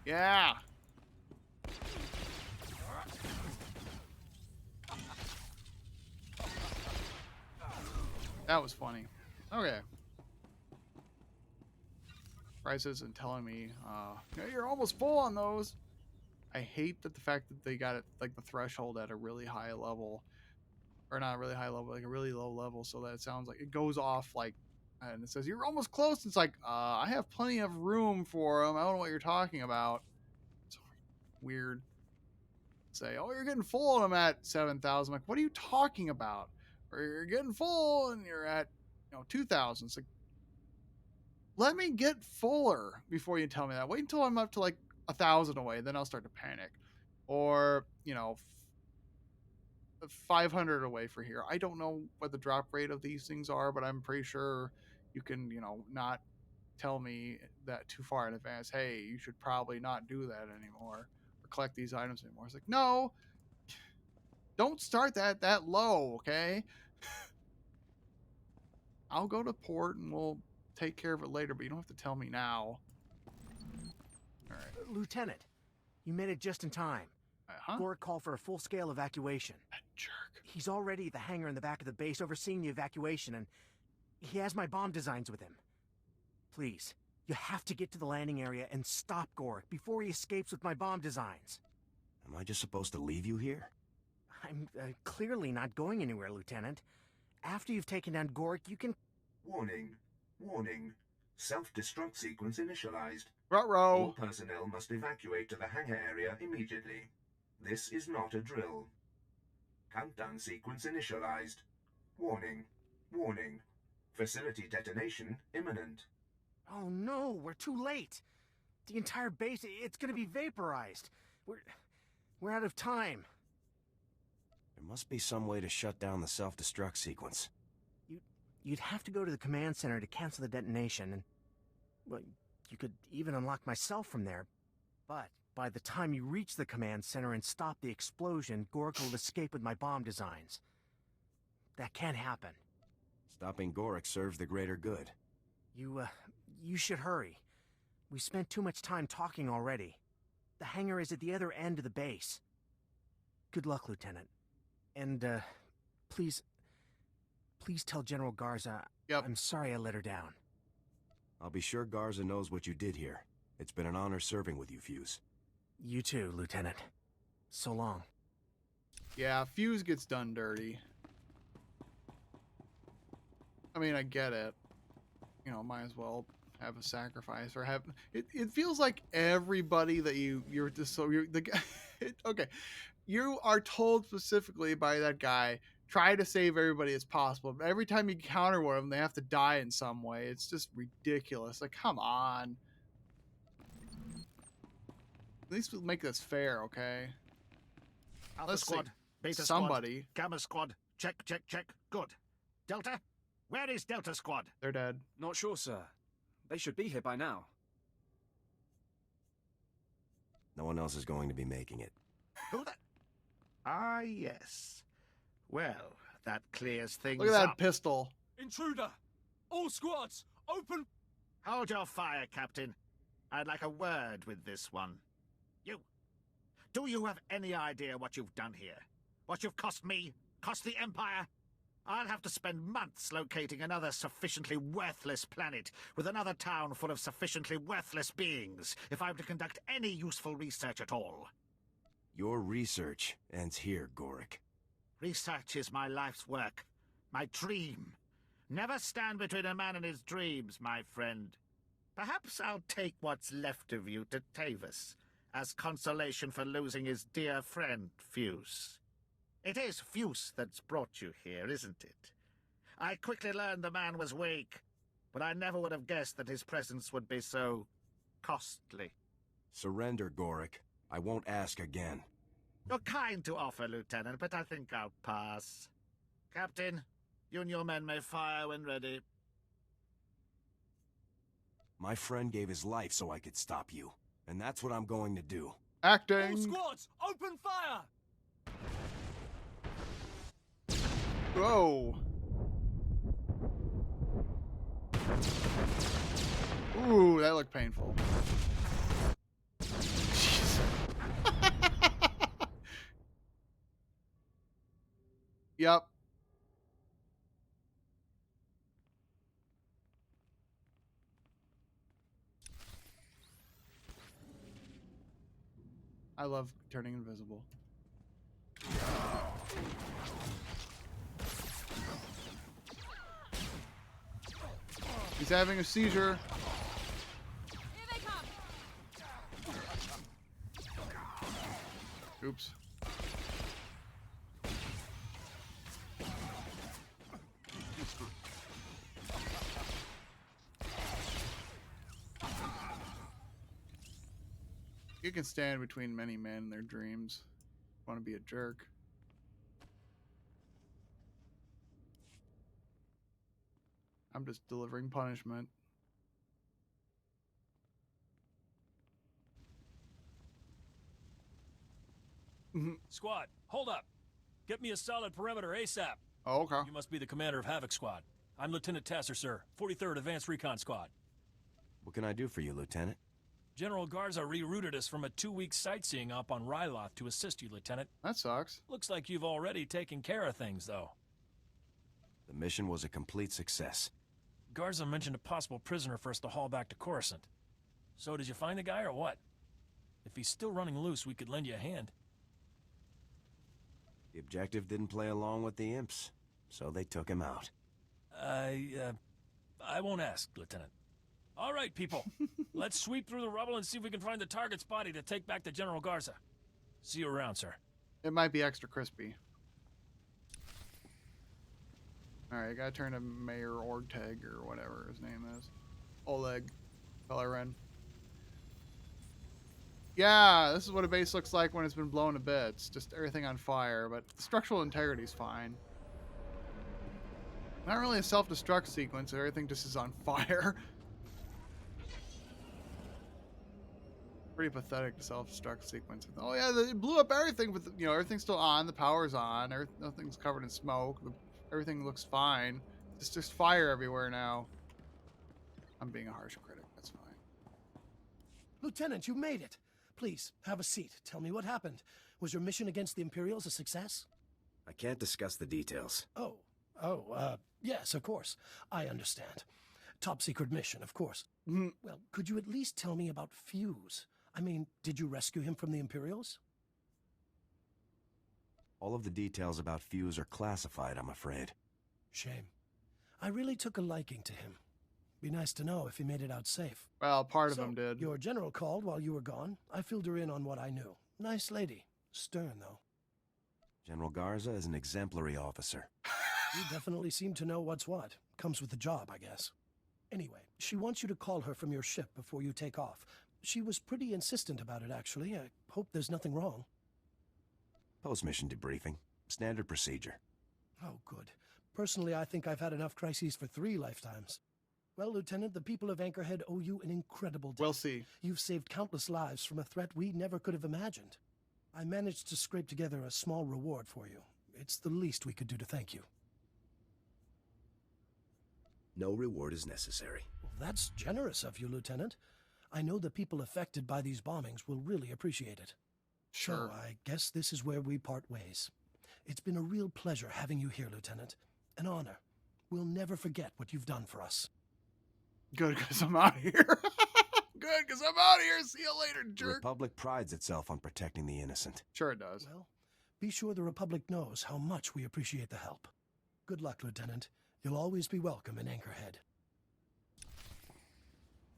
Yeah. That was funny. Okay. Bryce isn't telling me, yeah, you're almost full on those. I hate that the fact that they got it, like, the threshold at a really high level. Or not a really high level, like a really low level, so that it sounds like it goes off, like, and it says, you're almost close. It's like, I have plenty of room for them. I don't know what you're talking about. It's weird. Say, oh, you're getting full and I'm at 7,000. Like, what are you talking about? Or you're getting full and you're at, 2,000. It's like, let me get fuller before you tell me that. Wait until I'm up to like 1,000 away, then I'll start to panic. Or 500 away for here. I don't know what the drop rate of these things are, but I'm pretty sure you can not tell me that too far in advance. Hey, you should probably not do that anymore or collect these items anymore. It's like, no, don't start that low, okay? I'll go to port and we'll take care of it later, but you don't have to tell me now. All right. Lieutenant, you made it just in time. Gork called for a full-scale evacuation. That jerk. He's already at the hangar in the back of the base overseeing the evacuation, and he has my bomb designs with him. Please, you have to get to the landing area and stop Gork before he escapes with my bomb designs. Am I just supposed to leave you here? I'm clearly not going anywhere, Lieutenant. After you've taken down Gork, you can... Warning. Warning. Self-destruct sequence initialized. Ruh-roh. All personnel must evacuate to the hangar area immediately. This is not a drill. Countdown sequence initialized. Warning. Warning. Facility detonation imminent. Oh no, we're too late. The entire base, it's gonna be vaporized. We're out of time. There must be some way to shut down the self-destruct sequence. You'd have to go to the command center to cancel the detonation, and... well, you could even unlock myself from there. But by the time you reach the command center and stop the explosion, Gork will escape with my bomb designs. That can't happen. Stopping Gork serves the greater good. You should hurry. We spent too much time talking already. The hangar is at the other end of the base. Good luck, Lieutenant. And, please tell General Garza I'm sorry I let her down. I'll be sure Garza knows what you did here. It's been an honor serving with you, Fuse. You too, Lieutenant. So long. Yeah, Fuse gets done dirty. I mean, I get it. Might as well have a sacrifice or have it feels like everybody that you're just so you're the guy. Okay, you are told specifically by that guy, try to save everybody as possible, but every time you counter one of them, they have to die in some way. It's just ridiculous. Like, come on, at least we'll make this fair, okay? Alpha Let's squad, see. Beta Somebody. squad, Gamma squad, check. Good. Delta? Where is Delta squad? They're dead. Not sure, sir. They should be here by now. No one else is going to be making it. Who the... Ah, yes. Well, that clears things Look at that up. pistol. Intruder! All squads, open... Hold your fire, Captain. I'd like a word with this one. You. Do you have any idea what you've done here? What you've cost me? Cost the Empire? I'll have to spend months locating another sufficiently worthless planet with another town full of sufficiently worthless beings if I'm to conduct any useful research at all. Your research ends here, Gork. Research is my life's work. My dream. Never stand between a man and his dreams, my friend. Perhaps I'll take what's left of you to Tavis as consolation for losing his dear friend, Fuse. It is Fuse that's brought you here, isn't it? I quickly learned the man was weak, but I never would have guessed that his presence would be so costly. Surrender, Gork. I won't ask again. You're kind to offer, Lieutenant, but I think I'll pass. Captain, you and your men may fire when ready. My friend gave his life so I could stop you, and that's what I'm going to do. Acting. All squads, open fire! Whoa. Ooh, that looked painful. Jeez. Yep. I love turning invisible. He's having a seizure. Here they come. Oops. You can stand between many men in their dreams. Want to be a jerk. I'm just delivering punishment. Squad, hold up. Get me a solid perimeter ASAP. Oh, okay. You must be the commander of Havoc Squad. I'm Lieutenant Tasser, sir. 43rd Advanced Recon Squad. What can I do for you, Lieutenant? General Garza rerouted us from a 2-week sightseeing op on Ryloth to assist you, Lieutenant. That sucks. Looks like you've already taken care of things, though. The mission was a complete success. Garza mentioned a possible prisoner for us to haul back to Coruscant. So did you find the guy or what? If he's still running loose, we could lend you a hand. The objective didn't play along with the imps, so they took him out. I won't ask, Lieutenant. All right, people. Let's sweep through the rubble and see if we can find the target's body to take back to General Garza. See you around, sir. It might be extra crispy. Alright, gotta turn to Mayor Orteg or whatever his name is. Oleg Bellerin. Yeah, this is what a base looks like when it's been blown to bits. Just everything on fire, but the structural integrity is fine. Not really a self-destruct sequence, everything just is on fire. Pretty pathetic self-destruct sequence. Oh yeah, it blew up everything, but you know, everything's still on, the power's on, nothing's covered in smoke, everything looks fine. It's just fire everywhere now. I'm being a harsh critic, that's fine. Lieutenant, you made it. Please, have a seat. Tell me what happened. Was your mission against the Imperials a success? I can't discuss the details. Yes, of course. I understand. Top secret mission, of course. Well, could you at least tell me about Fuse? I mean, did you rescue him from the Imperials? All of the details about Fuse are classified, I'm afraid. Shame. I really took a liking to him. Be nice to know if he made it out safe. Well, part of him did. Your general called while you were gone. I filled her in on what I knew. Nice lady. Stern, though. General Garza is an exemplary officer. You definitely seem to know what's what. Comes with the job, I guess. Anyway, she wants you to call her from your ship before you take off. She was pretty insistent about it, actually. I hope there's nothing wrong. Post-mission debriefing. Standard procedure. Oh, good. Personally, I think I've had enough crises for 3 lifetimes. Well, Lieutenant, the people of Anchorhead owe you an incredible debt. We'll see. You've saved countless lives from a threat we never could have imagined. I managed to scrape together a small reward for you. It's the least we could do to thank you. No reward is necessary. Well, that's generous of you, Lieutenant. I know the people affected by these bombings will really appreciate it. Sure. So I guess this is where we part ways. It's been a real pleasure having you here, Lieutenant. An honor. We'll never forget what you've done for us. Good, because I'm out of here. Good, because I'm out of here. See you later, The jerk. Republic prides itself on protecting the innocent. Sure it does. Well, be sure the Republic knows how much we appreciate the help. Good luck, Lieutenant. You'll always be welcome in Anchorhead.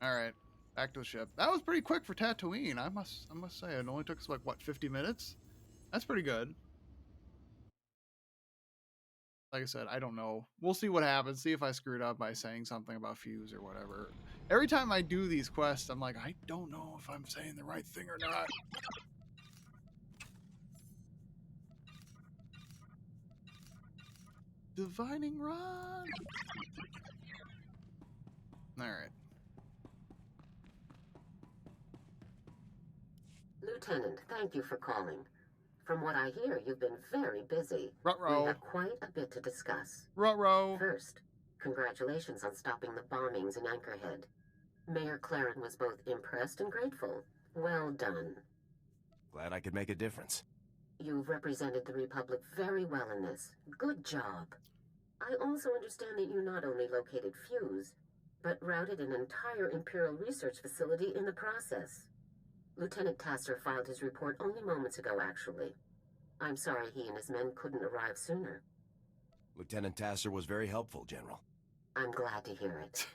All right, back to the ship. That was pretty quick for Tatooine. I must say, it only took us like what, 50 minutes? That's pretty good. Like I said, I don't know. We'll see what happens. See if I screwed up by saying something about Fuse or whatever. Every time I do these quests, I'm like, I don't know if I'm saying the right thing or not. Divining Rod. All right. Lieutenant, thank you for calling. From what I hear, you've been very busy. Ruh-roh. We have quite a bit to discuss. Ruh-roh. First, congratulations on stopping the bombings in Anchorhead. Mayor Claren was both impressed and grateful. Well done. Glad I could make a difference. You've represented the Republic very well in this. Good job. I also understand that you not only located Fuse, but routed an entire Imperial research facility in the process. Lieutenant Tasser filed his report only moments ago, actually. I'm sorry he and his men couldn't arrive sooner. Lieutenant Tasser was very helpful, General. I'm glad to hear it.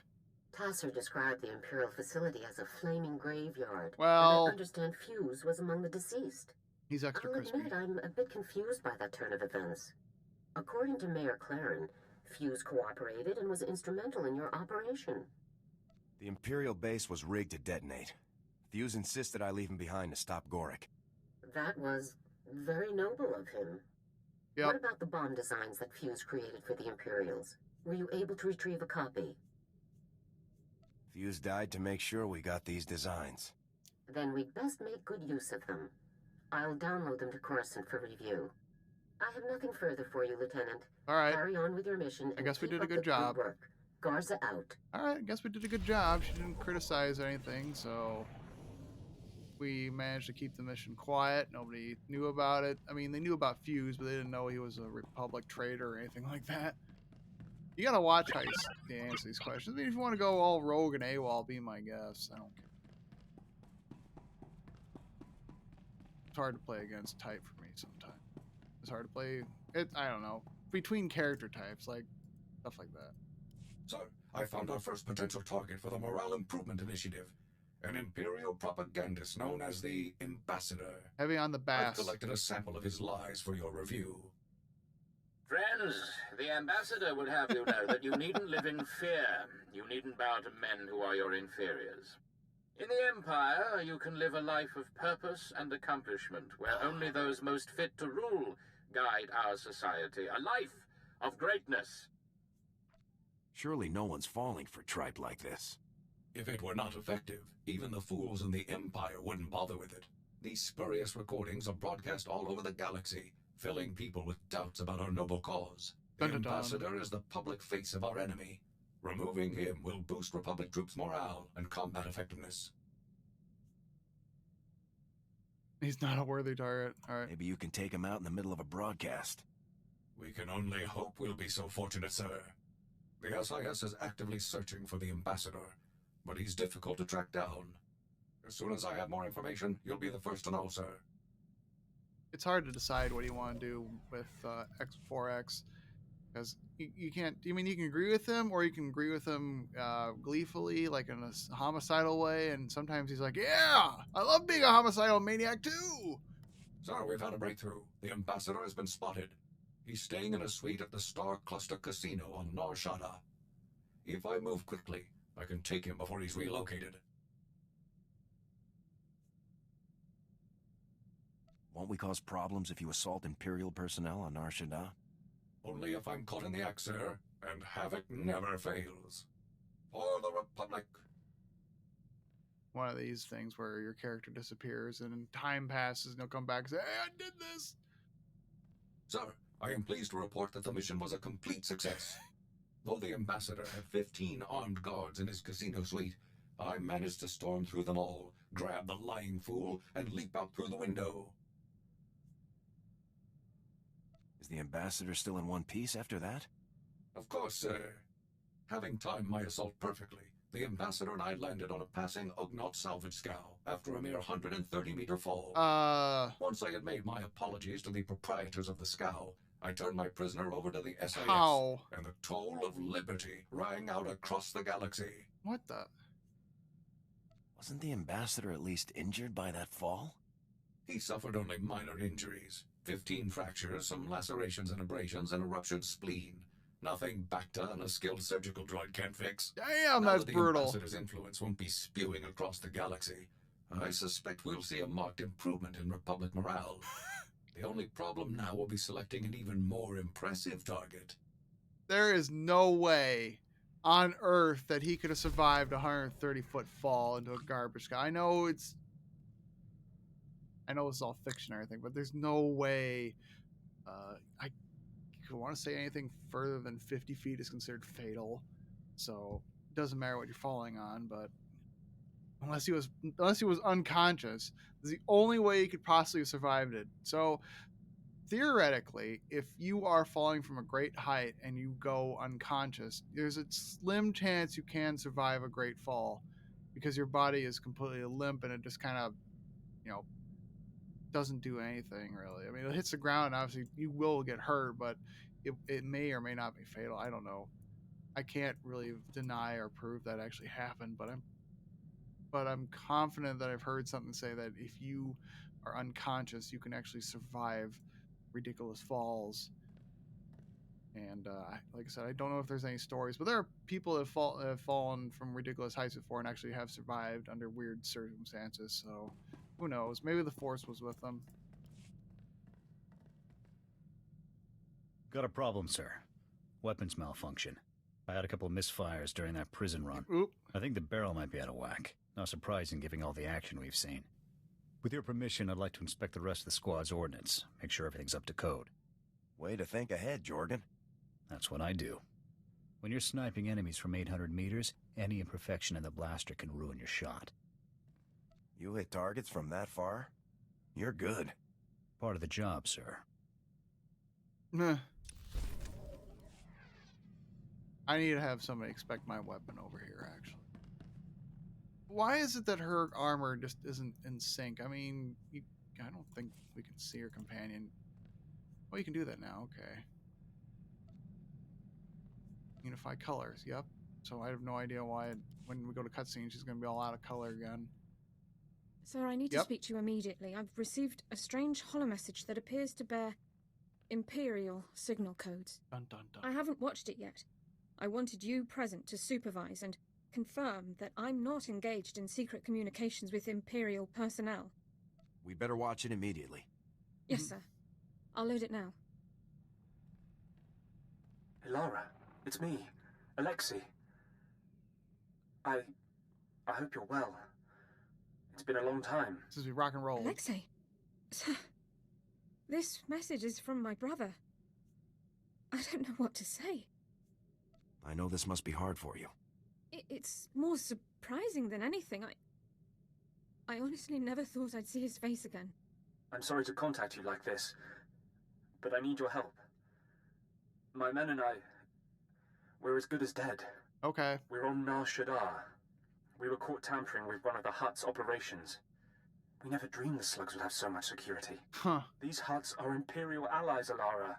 Tasser described the Imperial facility as a flaming graveyard. Well, and I understand Fuse was among the deceased. He's extra I'll crispy. admit I'm a bit confused by that turn of events. According to Mayor Claren, Fuse cooperated and was instrumental in your operation. The Imperial base was rigged to detonate. Fuse insisted I leave him behind to stop Gorick. That was very noble of him. Yep. What about the bomb designs that Fuse created for the Imperials? Were you able to retrieve a copy? Fuse died to make sure we got these designs. Then we'd best make good use of them. I'll download them to Coruscant for review. I have nothing further for you, Lieutenant. All right. Carry on with your mission. I guess we keep did a up good the job. Work. Garza out. All right, I guess we did a good job. She didn't criticize anything, so we managed to keep the mission quiet. Nobody knew about it. I mean, they knew about Fuse, but they didn't know he was a Republic traitor or anything like that. You gotta watch how you answer these questions. I mean, if you want to go all rogue and AWOL, be my guest. I don't care. It's hard to play against type for me sometimes. It's hard to play. I don't know, between character types, like stuff like that. So, I found our first potential target for the Morale Improvement Initiative. An Imperial propagandist known as the Ambassador. Heavy on the bass. I've collected a sample of his lies for your review. Friends, the Ambassador would have you know that you needn't live in fear. You needn't bow to men who are your inferiors. In the Empire, you can live a life of purpose and accomplishment, where only those most fit to rule guide our society. A life of greatness. Surely no one's falling for tripe like this. If it were not effective, even the fools in the Empire wouldn't bother with it. These spurious recordings are broadcast all over the galaxy, filling people with doubts about our noble cause. The Ambassador is the public face of our enemy. Removing him will boost Republic troops' morale and combat effectiveness. He's not a worthy target. All right. Maybe you can take him out in the middle of a broadcast. We can only hope we'll be so fortunate, sir. The SIS is actively searching for the Ambassador, but he's difficult to track down. As soon as I have more information, you'll be the first to know, sir. It's hard to decide what you want to do with X4X, because you can't. I mean, you can agree with him, or you can agree with him gleefully, like in a homicidal way, and sometimes he's like, "Yeah, I love being a homicidal maniac too." Sir, we've had a breakthrough. The Ambassador has been spotted. He's staying in a suite at the Star Cluster Casino on Nar Shaddaa. If I move quickly, I can take him before he's relocated. Won't we cause problems if you assault Imperial personnel on Nar Shaddaa? Only if I'm caught in the act, sir, and havoc never fails. For the Republic! One of these things where your character disappears and time passes and he'll come back and say, "Hey, I did this!" Sir, I am pleased to report that the mission was a complete success. Though the Ambassador had 15 armed guards in his casino suite, I managed to storm through them all, grab the lying fool, and leap out through the window. Is the Ambassador still in one piece after that? Of course, sir. Having timed my assault perfectly, the Ambassador and I landed on a passing Ugnaught salvage scow after a mere 130-meter fall. Once I had made my apologies to the proprietors of the scow, I turned my prisoner over to the SIS, and the toll of liberty rang out across the galaxy. What the? Wasn't the Ambassador at least injured by that fall? He suffered only minor injuries. 15 fractures, some lacerations and abrasions, and a ruptured spleen. Nothing Bacta and a skilled surgical droid can't fix. Damn, now that's that brutal. The Ambassador's influence won't be spewing across the galaxy, I suspect we'll see a marked improvement in Republic morale. The only problem now will be selecting an even more impressive target. There is no way on Earth that he could have survived a 130-foot fall into a garbage can. I know it's all fiction and everything, but there's no way. I want to say anything further than 50 feet is considered fatal, so it doesn't matter what you're falling on. But unless he was unconscious, it's the only way he could possibly have survived it. So theoretically, if you are falling from a great height and you go unconscious, there's a slim chance you can survive a great fall, because your body is completely limp and it just kind of doesn't do anything really. I mean, it hits the ground, obviously you will get hurt, but it may or may not be fatal. I don't know. I can't really deny or prove that actually happened, but I'm confident that I've heard something say that if you are unconscious, you can actually survive ridiculous falls. And like I said, I don't know if there's any stories, but there are people that have fallen from ridiculous heights before and actually have survived under weird circumstances. So who knows? Maybe the Force was with them. Got a problem, sir. Weapons malfunction. I had a couple of misfires during that prison run. Oop. I think the barrel might be out of whack. Not surprising given all the action we've seen. With your permission, I'd like to inspect the rest of the squad's ordnance. Make sure everything's up to code. Way to think ahead, Jorgen. That's what I do. When you're sniping enemies from 800 meters, any imperfection in the blaster can ruin your shot. You hit targets from that far? You're good. Part of the job, sir. Meh. I need to have somebody inspect my weapon over here, actually. Why is it that her armor just isn't in sync? I mean, I don't think we can see her companion. Oh, you can do that now. Okay. Unify colors. Yep. So I have no idea why when we go to cutscene, she's going to be all out of color again. Sir, I need to speak to you immediately. I've received a strange holomessage that appears to bear Imperial signal codes. Dun, dun, dun. I haven't watched it yet. I wanted you present to supervise and confirm that I'm not engaged in secret communications with Imperial personnel. We better watch it immediately. Yes, sir. I'll load it now. Hey, Lara, it's me, Alexei. I hope you're well. It's been a long time. Since we rock and roll. Alexei? Sir, this message is from my brother. I don't know what to say. I know this must be hard for you. It's more surprising than anything. I honestly never thought I'd see his face again. I'm sorry to contact you like this, but I need your help. My men and I, we're as good as dead. Okay. We're on Nar Shaddaa. We were caught tampering with one of the Hutt's operations. We never dreamed the slugs would have so much security. Huh. These Hutts are Imperial allies, Alara.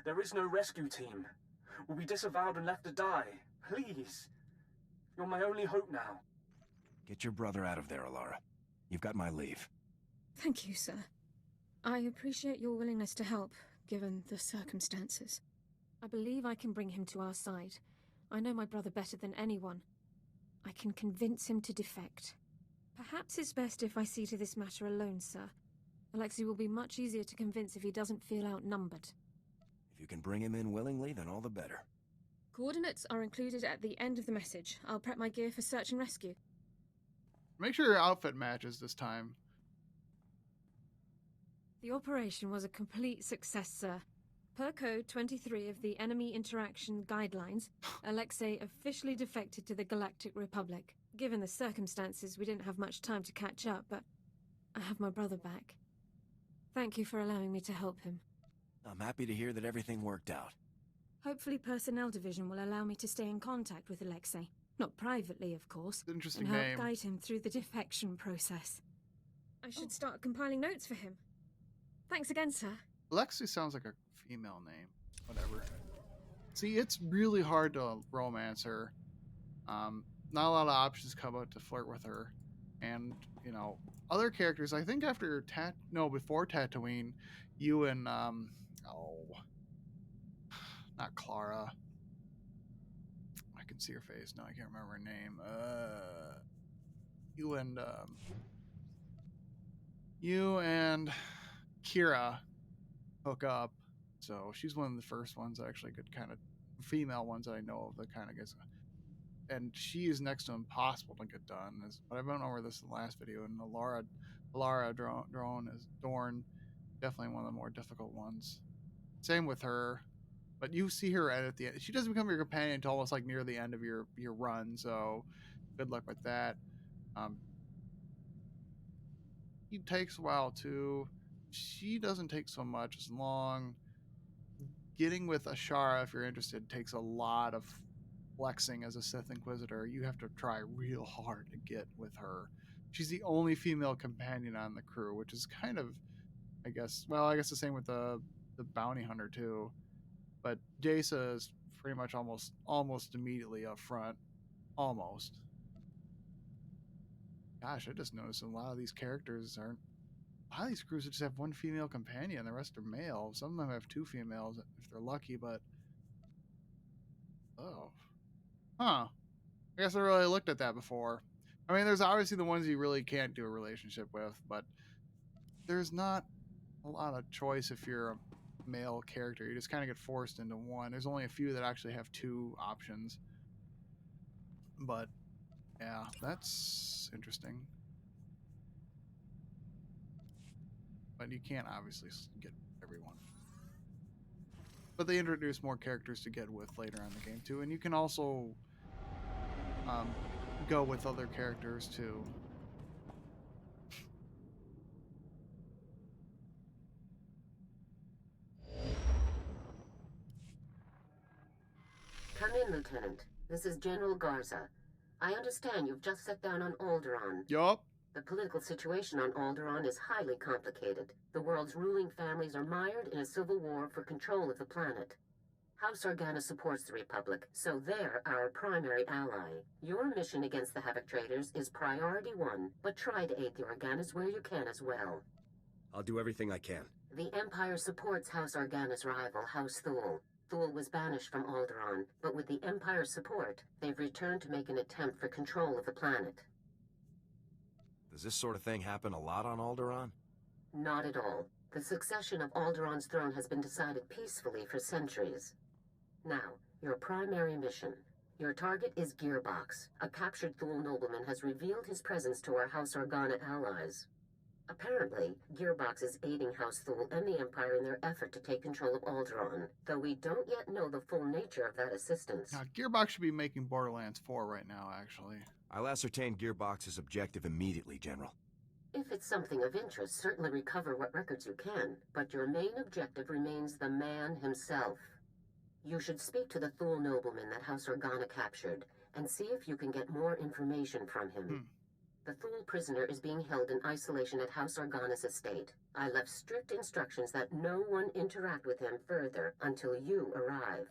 There is no rescue team. We'll be disavowed and left to die. Please. You're my only hope now. Get your brother out of there, Alara. You've got my leave. Thank you, sir. I appreciate your willingness to help, given the circumstances. I believe I can bring him to our side. I know my brother better than anyone. I can convince him to defect. Perhaps it's best if I see to this matter alone, sir. Alexei will be much easier to convince if he doesn't feel outnumbered. If you can bring him in willingly, then all the better. Coordinates are included at the end of the message. I'll prep my gear for search and rescue. Make sure your outfit matches this time. The operation was a complete success, sir. Per Code 23 of the Enemy Interaction Guidelines, Alexei officially defected to the Galactic Republic. Given the circumstances, we didn't have much time to catch up, but I have my brother back. Thank you for allowing me to help him. I'm happy to hear that everything worked out. Hopefully Personnel Division will allow me to stay in contact with Alexei. Not privately, of course. Interesting and help name. guide him through the defection process. I should start compiling notes for him. Thanks again, sir. Alexei sounds like a female name. Whatever. See, it's really hard to romance her. Not a lot of options come out to flirt with her. And, you know, other characters, I think after before Tatooine, you and, not Clara. I can see her face. No, I can't remember her name. You and Kira hook up. So she's one of the first ones that actually could kind of female ones that I know of that kind of gets, and she is next to impossible to get done. But I've been over this in the last video, and the Lara drone is Dorn, definitely one of the more difficult ones. Same with her, but you see her at the end. She doesn't become your companion until almost like near the end of your run. So good luck with that. He takes a while too. She doesn't take so much as long. Getting with Ashara, if you're interested, takes a lot of flexing as a Sith Inquisitor. You have to try real hard to get with her. she's the only female companion on the crew, which is kind of, I guess the same with the bounty hunter too. But Jaisa is pretty much almost immediately up front. Almost. Gosh, I just noticed a lot of these characters aren't. A lot of these crews just have one female companion. The rest are male. Some of them have two females if they're lucky, but oh, huh. I guess I really looked at that before. I mean, there's obviously the ones you really can't do a relationship with, but there's not a lot of choice if you're a male character. You just kind of get forced into one. There's only a few that actually have two options. But yeah, that's interesting. But you can't obviously get everyone. But they introduce more characters to get with later on in the game too, and you can also go with other characters too. Come in, Lieutenant. This is General Garza. I understand you've just set down on Alderaan. Yup. The political situation on Alderaan is highly complicated. The world's ruling families are mired in a civil war for control of the planet. House Organa supports the Republic, so they're our primary ally. Your mission against the Havoc traders is priority one, but try to aid the Organas where you can as well. I'll do everything I can. The Empire supports House Organa's rival, House Thule. Thule was banished from Alderaan, but with the Empire's support, they've returned to make an attempt for control of the planet. Does this sort of thing happen a lot on Alderaan? Not at all. The succession of Alderaan's throne has been decided peacefully for centuries. Now, your primary mission. Your target is Gearbox. A captured Thule nobleman has revealed his presence to our House Organa allies. Apparently, Gearbox is aiding House Thule and the Empire in their effort to take control of Alderaan, though we don't yet know the full nature of that assistance. Now, Gearbox should be making Borderlands 4 right now, actually. I'll ascertain Gearbox's objective immediately, General. If it's something of interest, certainly recover what records you can, but your main objective remains the man himself. You should speak to the Thule nobleman that House Organa captured, and see if you can get more information from him. The Thule prisoner is being held in isolation at House Organa's estate. I left strict instructions that no one interact with him further until you arrive.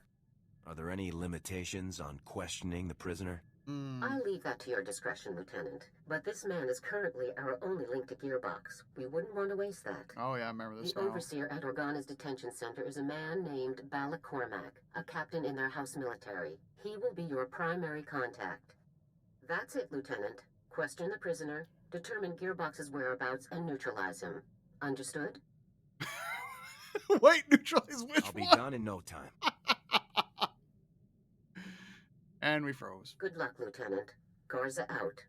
Are there any limitations on questioning the prisoner? I leave that to your discretion, Lieutenant. But this man is currently our only link to Gearbox. We wouldn't want to waste that. Oh yeah, I remember this The now. overseer at Organa's detention center is a man named Balak Cormac, a captain in their house military. He will be your primary contact. That's it, Lieutenant. Question the prisoner, determine Gearbox's whereabouts, and neutralize him. Understood? Wait, neutralize which I'll be one? done in no time. And we froze. Good luck, Lieutenant. Garza out.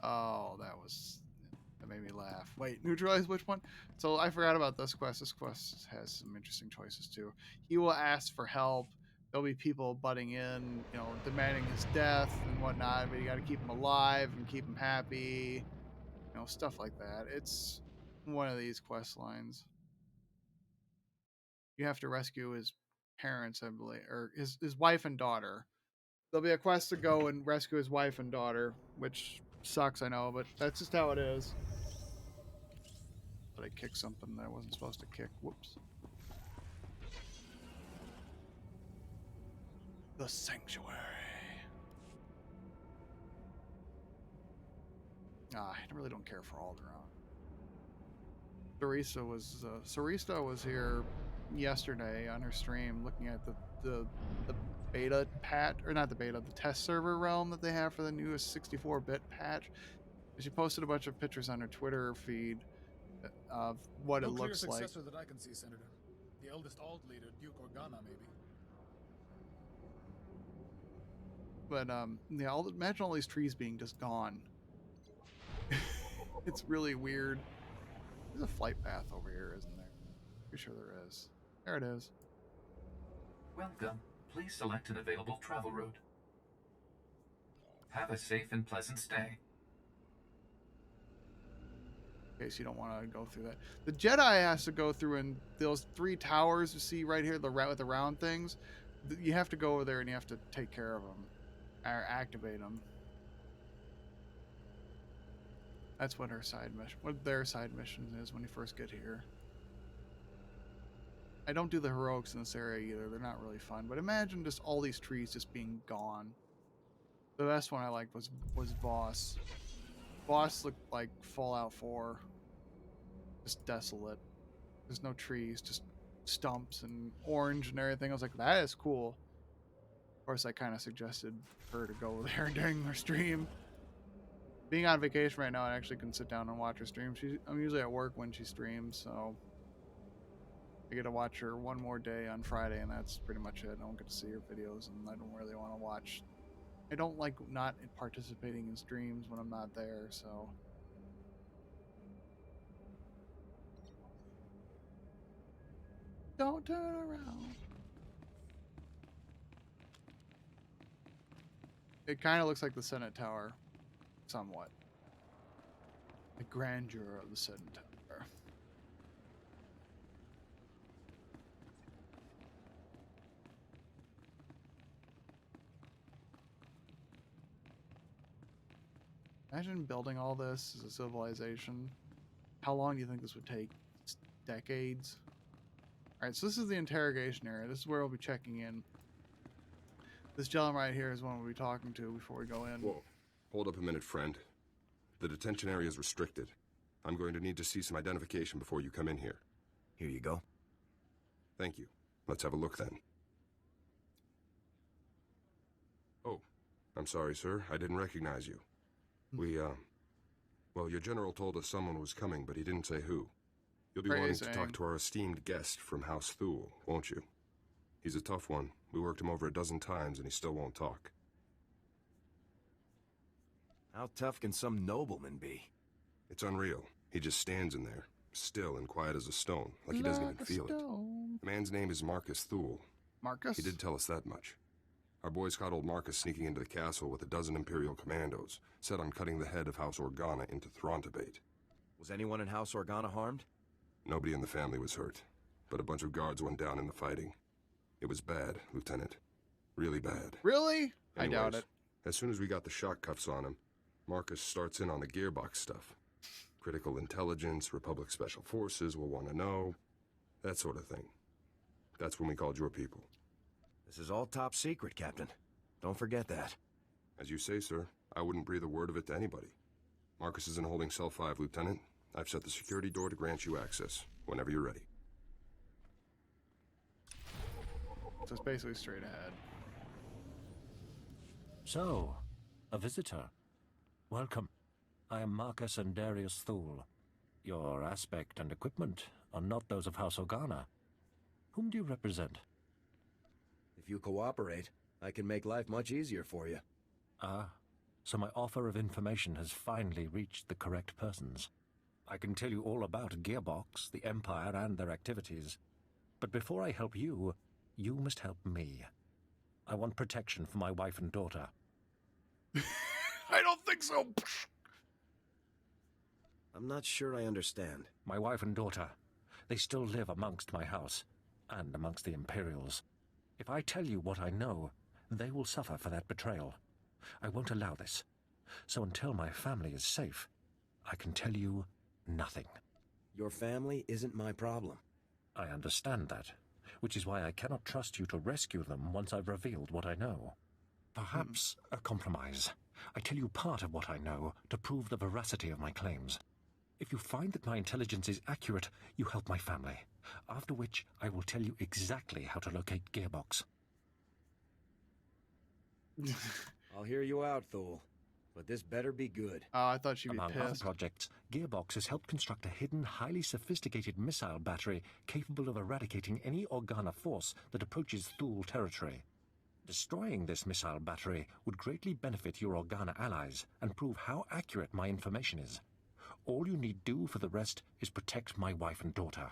Oh, that made me laugh. Wait, neutralize which one? So I forgot about this quest. This quest has some interesting choices too. He will ask for help. There'll be people butting in, demanding his death and whatnot, but you got to keep him alive and keep him happy, stuff like that. It's one of these quest lines. You have to rescue his parents, I believe, or his wife and daughter. There'll be a quest to go and rescue his wife and daughter, which sucks, I know, but that's just how it is. But I kicked something that I wasn't supposed to kick. Whoops. The Sanctuary. I really don't care for Alderaan. Sarista was here yesterday on her stream looking at the beta patch, or not the beta, the test server realm that they have for the newest 64-bit patch. She posted a bunch of pictures on her Twitter feed of what it looks like. No clear successor that I can see, Senator. The eldest Alt leader, Duke Organa, maybe. But yeah, imagine all these trees being just gone. It's really weird. There's a flight path over here, isn't there? Pretty sure there is. There it is. Welcome. Please select an available travel route. Have a safe and pleasant stay. In case you don't want to go through that. The Jedi has to go through in those 3 towers you see right here, with the round things. You have to go over there and you have to take care of them. Or activate them. That's what her side mission, what their side mission is when you first get here. I don't do the heroics in this area either. They're not really fun. But imagine just all these trees just being gone. The best one I liked was Voss. Voss looked like Fallout 4. Just desolate. There's no trees, just stumps and orange and everything. I was like, that is cool. Of course, I kind of suggested her to go there during her stream. Being on vacation right now, I actually can sit down and watch her stream. I'm usually at work when she streams, so I get to watch her one more day on Friday, and that's pretty much it. I don't get to see her videos, and I don't really want to watch. I don't like not participating in streams when I'm not there, so. Don't turn around. It kind of looks like the Senate Tower. Somewhat. The grandeur of the Senate Tower. Imagine building all this as a civilization. How long do you think this would take? Decades? Alright, so this is the interrogation area. This is where we'll be checking in. This gentleman right here is one we'll be talking to before we go in. Whoa. Hold up a minute, friend. The detention area is restricted. I'm going to need to see some identification before you come in here. Here you go. Thank you. Let's have a look then. Oh, I'm sorry, sir. I didn't recognize you. Well, your general told us someone was coming, but he didn't say who. You'll be wanting to talk to our esteemed guest from House Thule, won't you? He's a tough one. We worked him over a dozen times, and he still won't talk. How tough can some nobleman be? It's unreal. He just stands in there, still and quiet as a stone, like he doesn't even feel it. The man's name is Marcus Thule. Marcus? He did tell us that much. Our boys caught old Marcus sneaking into the castle with a dozen Imperial commandos, set on cutting the head of House Organa into Throntibate. Was anyone in House Organa harmed? Nobody in the family was hurt, but a bunch of guards went down in the fighting. It was bad, Lieutenant. Really bad. Really? Anyways, I doubt it. As soon as we got the shock cuffs on him, Marcus starts in on the gearbox stuff. Critical intelligence, Republic Special Forces will want to know, that sort of thing. That's when we called your people. This is all top secret, Captain. Don't forget that. As you say, sir, I wouldn't breathe a word of it to anybody. Marcus is in holding cell 5, Lieutenant. I've set the security door to grant you access, whenever you're ready. So it's basically straight ahead. So, a visitor. Welcome. I am Marcus and Darius Thule. Your aspect and equipment are not those of House Organa. Whom do you represent? If you cooperate, I can make life much easier for you. Ah, so my offer of information has finally reached the correct persons. I can tell you all about Gearbox, the Empire, and their activities. But before I help you, you must help me. I want protection for my wife and daughter. I don't think so. I'm not sure I understand. My wife and daughter, they still live amongst my house, and amongst the Imperials. If I tell you what I know, they will suffer for that betrayal. I won't allow this. So until my family is safe, I can tell you nothing. Your family isn't my problem. I understand that, which is why I cannot trust you to rescue them once I've revealed what I know. Perhaps a compromise. I tell you part of what I know to prove the veracity of my claims. If you find that my intelligence is accurate, you help my family. After which, I will tell you exactly how to locate Gearbox. I'll hear you out, Thule. But this better be good. Oh, I thought she'd be Among other pissed. projects, Gearbox has helped construct a hidden, highly sophisticated missile battery capable of eradicating any Organa force that approaches Thule territory. Destroying this missile battery would greatly benefit your Organa allies and prove how accurate my information is. All you need do for the rest is protect my wife and daughter.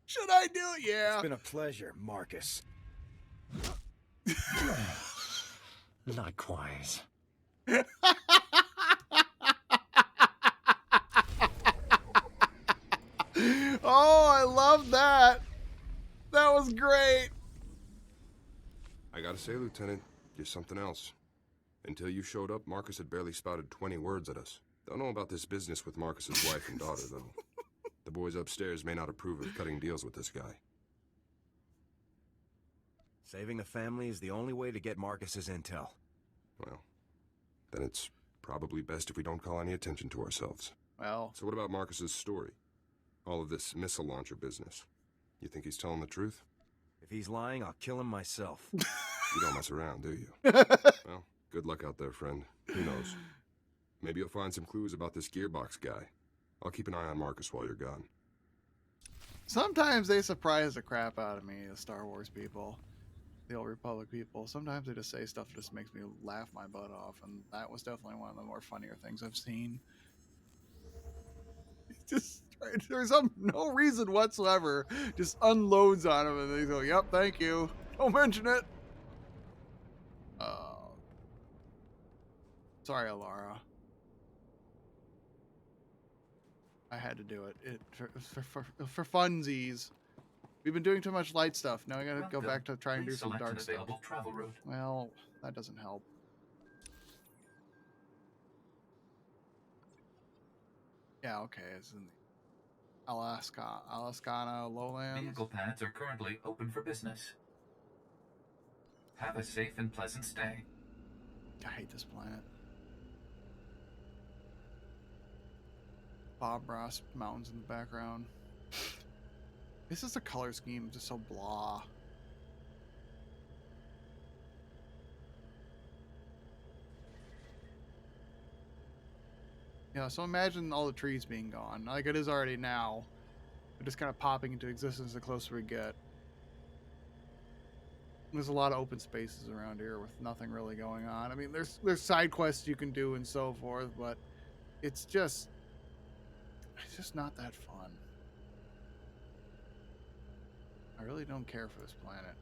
Should I do it? Yeah. It's been a pleasure, Marcus. Likewise. Oh, I love that. That was great. I gotta say, Lieutenant, you're something else. Until you showed up, Marcus had barely spouted 20 words at us. Don't know about this business with Marcus's wife and daughter, though. The boys upstairs may not approve of cutting deals with this guy. Saving the family is the only way to get Marcus's intel. Well, then it's probably best if we don't call any attention to ourselves. Well... So what about Marcus's story? All of this missile launcher business. You think he's telling the truth? If he's lying, I'll kill him myself. You don't mess around, do you? Well, good luck out there, friend. Who knows? Maybe you'll find some clues about this gearbox guy. I'll keep an eye on Marcus while you're gone. Sometimes they surprise the crap out of me, the Star Wars people. The Old Republic people. Sometimes they just say stuff that just makes me laugh my butt off, and that was definitely one of the more funnier things I've seen. Just there's no reason whatsoever. Just unloads on him, and they go, "Yep, thank you. Don't mention it." Sorry, Alara. I had to do it. For funsies. We've been doing too much light stuff. Now I gotta go back to try and do some dark stuff. Travel route. Well, that doesn't help. Yeah, okay. It's in the Alascana lowlands. Vehicle paths are currently open for business. Have a safe and pleasant stay. I hate this planet. Bob Ross mountains in the background. This is the color scheme, just so blah. Yeah, so imagine all the trees being gone, like it is already now, but just kind of popping into existence the closer we get. There's a lot of open spaces around here with nothing really going on. I mean, there's side quests you can do and so forth, but it's just not that fun. I really don't care for this planet.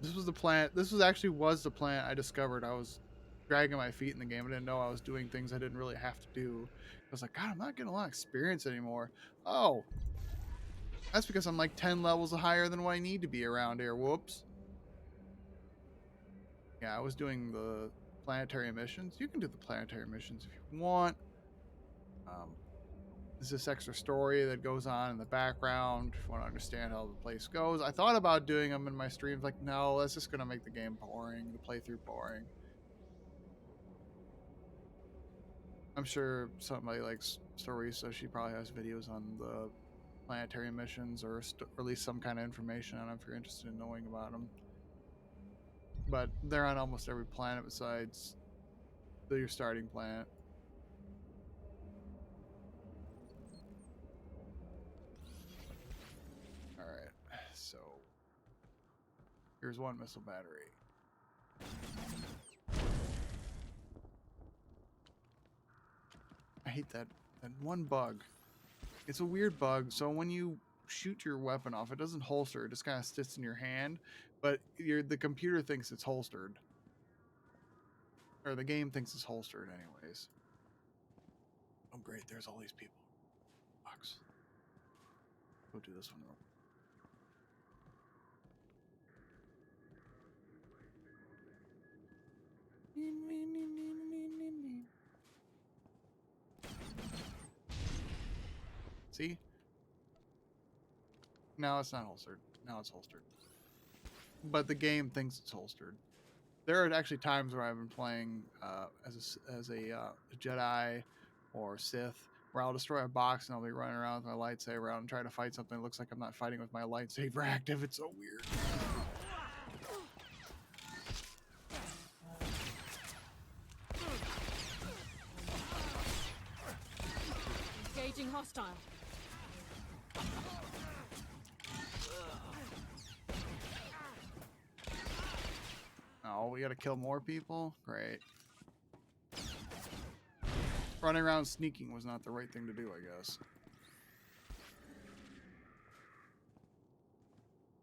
This was the planet. This was the planet I discovered. I was dragging my feet in the game. I didn't know I was doing things I didn't really have to do. I was like, God, I'm not getting a lot of experience anymore. Oh, that's because I'm like 10 levels higher than what I need to be around here. Whoops. Yeah, I was doing the planetary missions. You can do the planetary missions if you want. There's this extra story that goes on in the background if you want to understand how the place goes. I thought about doing them in my streams. Like, no, that's just going to make the game boring, the playthrough boring. I'm sure somebody likes stories, so she probably has videos on the planetary missions or at least some kind of information on them if you're interested in knowing about them. But they're on almost every planet besides your starting planet. Alright, so here's one missile battery. I hate that one bug. It's a weird bug, so when you shoot your weapon off, it doesn't holster, it just kind of sits in your hand, but the computer thinks it's holstered. Or the game thinks it's holstered anyways. Oh great, there's all these people. Box. Go do this one real quick. See? Now it's not holstered. Now it's holstered. But the game thinks it's holstered. There are actually times where I've been playing as a Jedi or Sith, where I'll destroy a box and I'll be running around with my lightsaber out and trying to fight something that looks like I'm not fighting with my lightsaber active. It's so weird. Engaging hostile. Oh, we gotta kill more people? Great. Running around sneaking was not the right thing to do, I guess.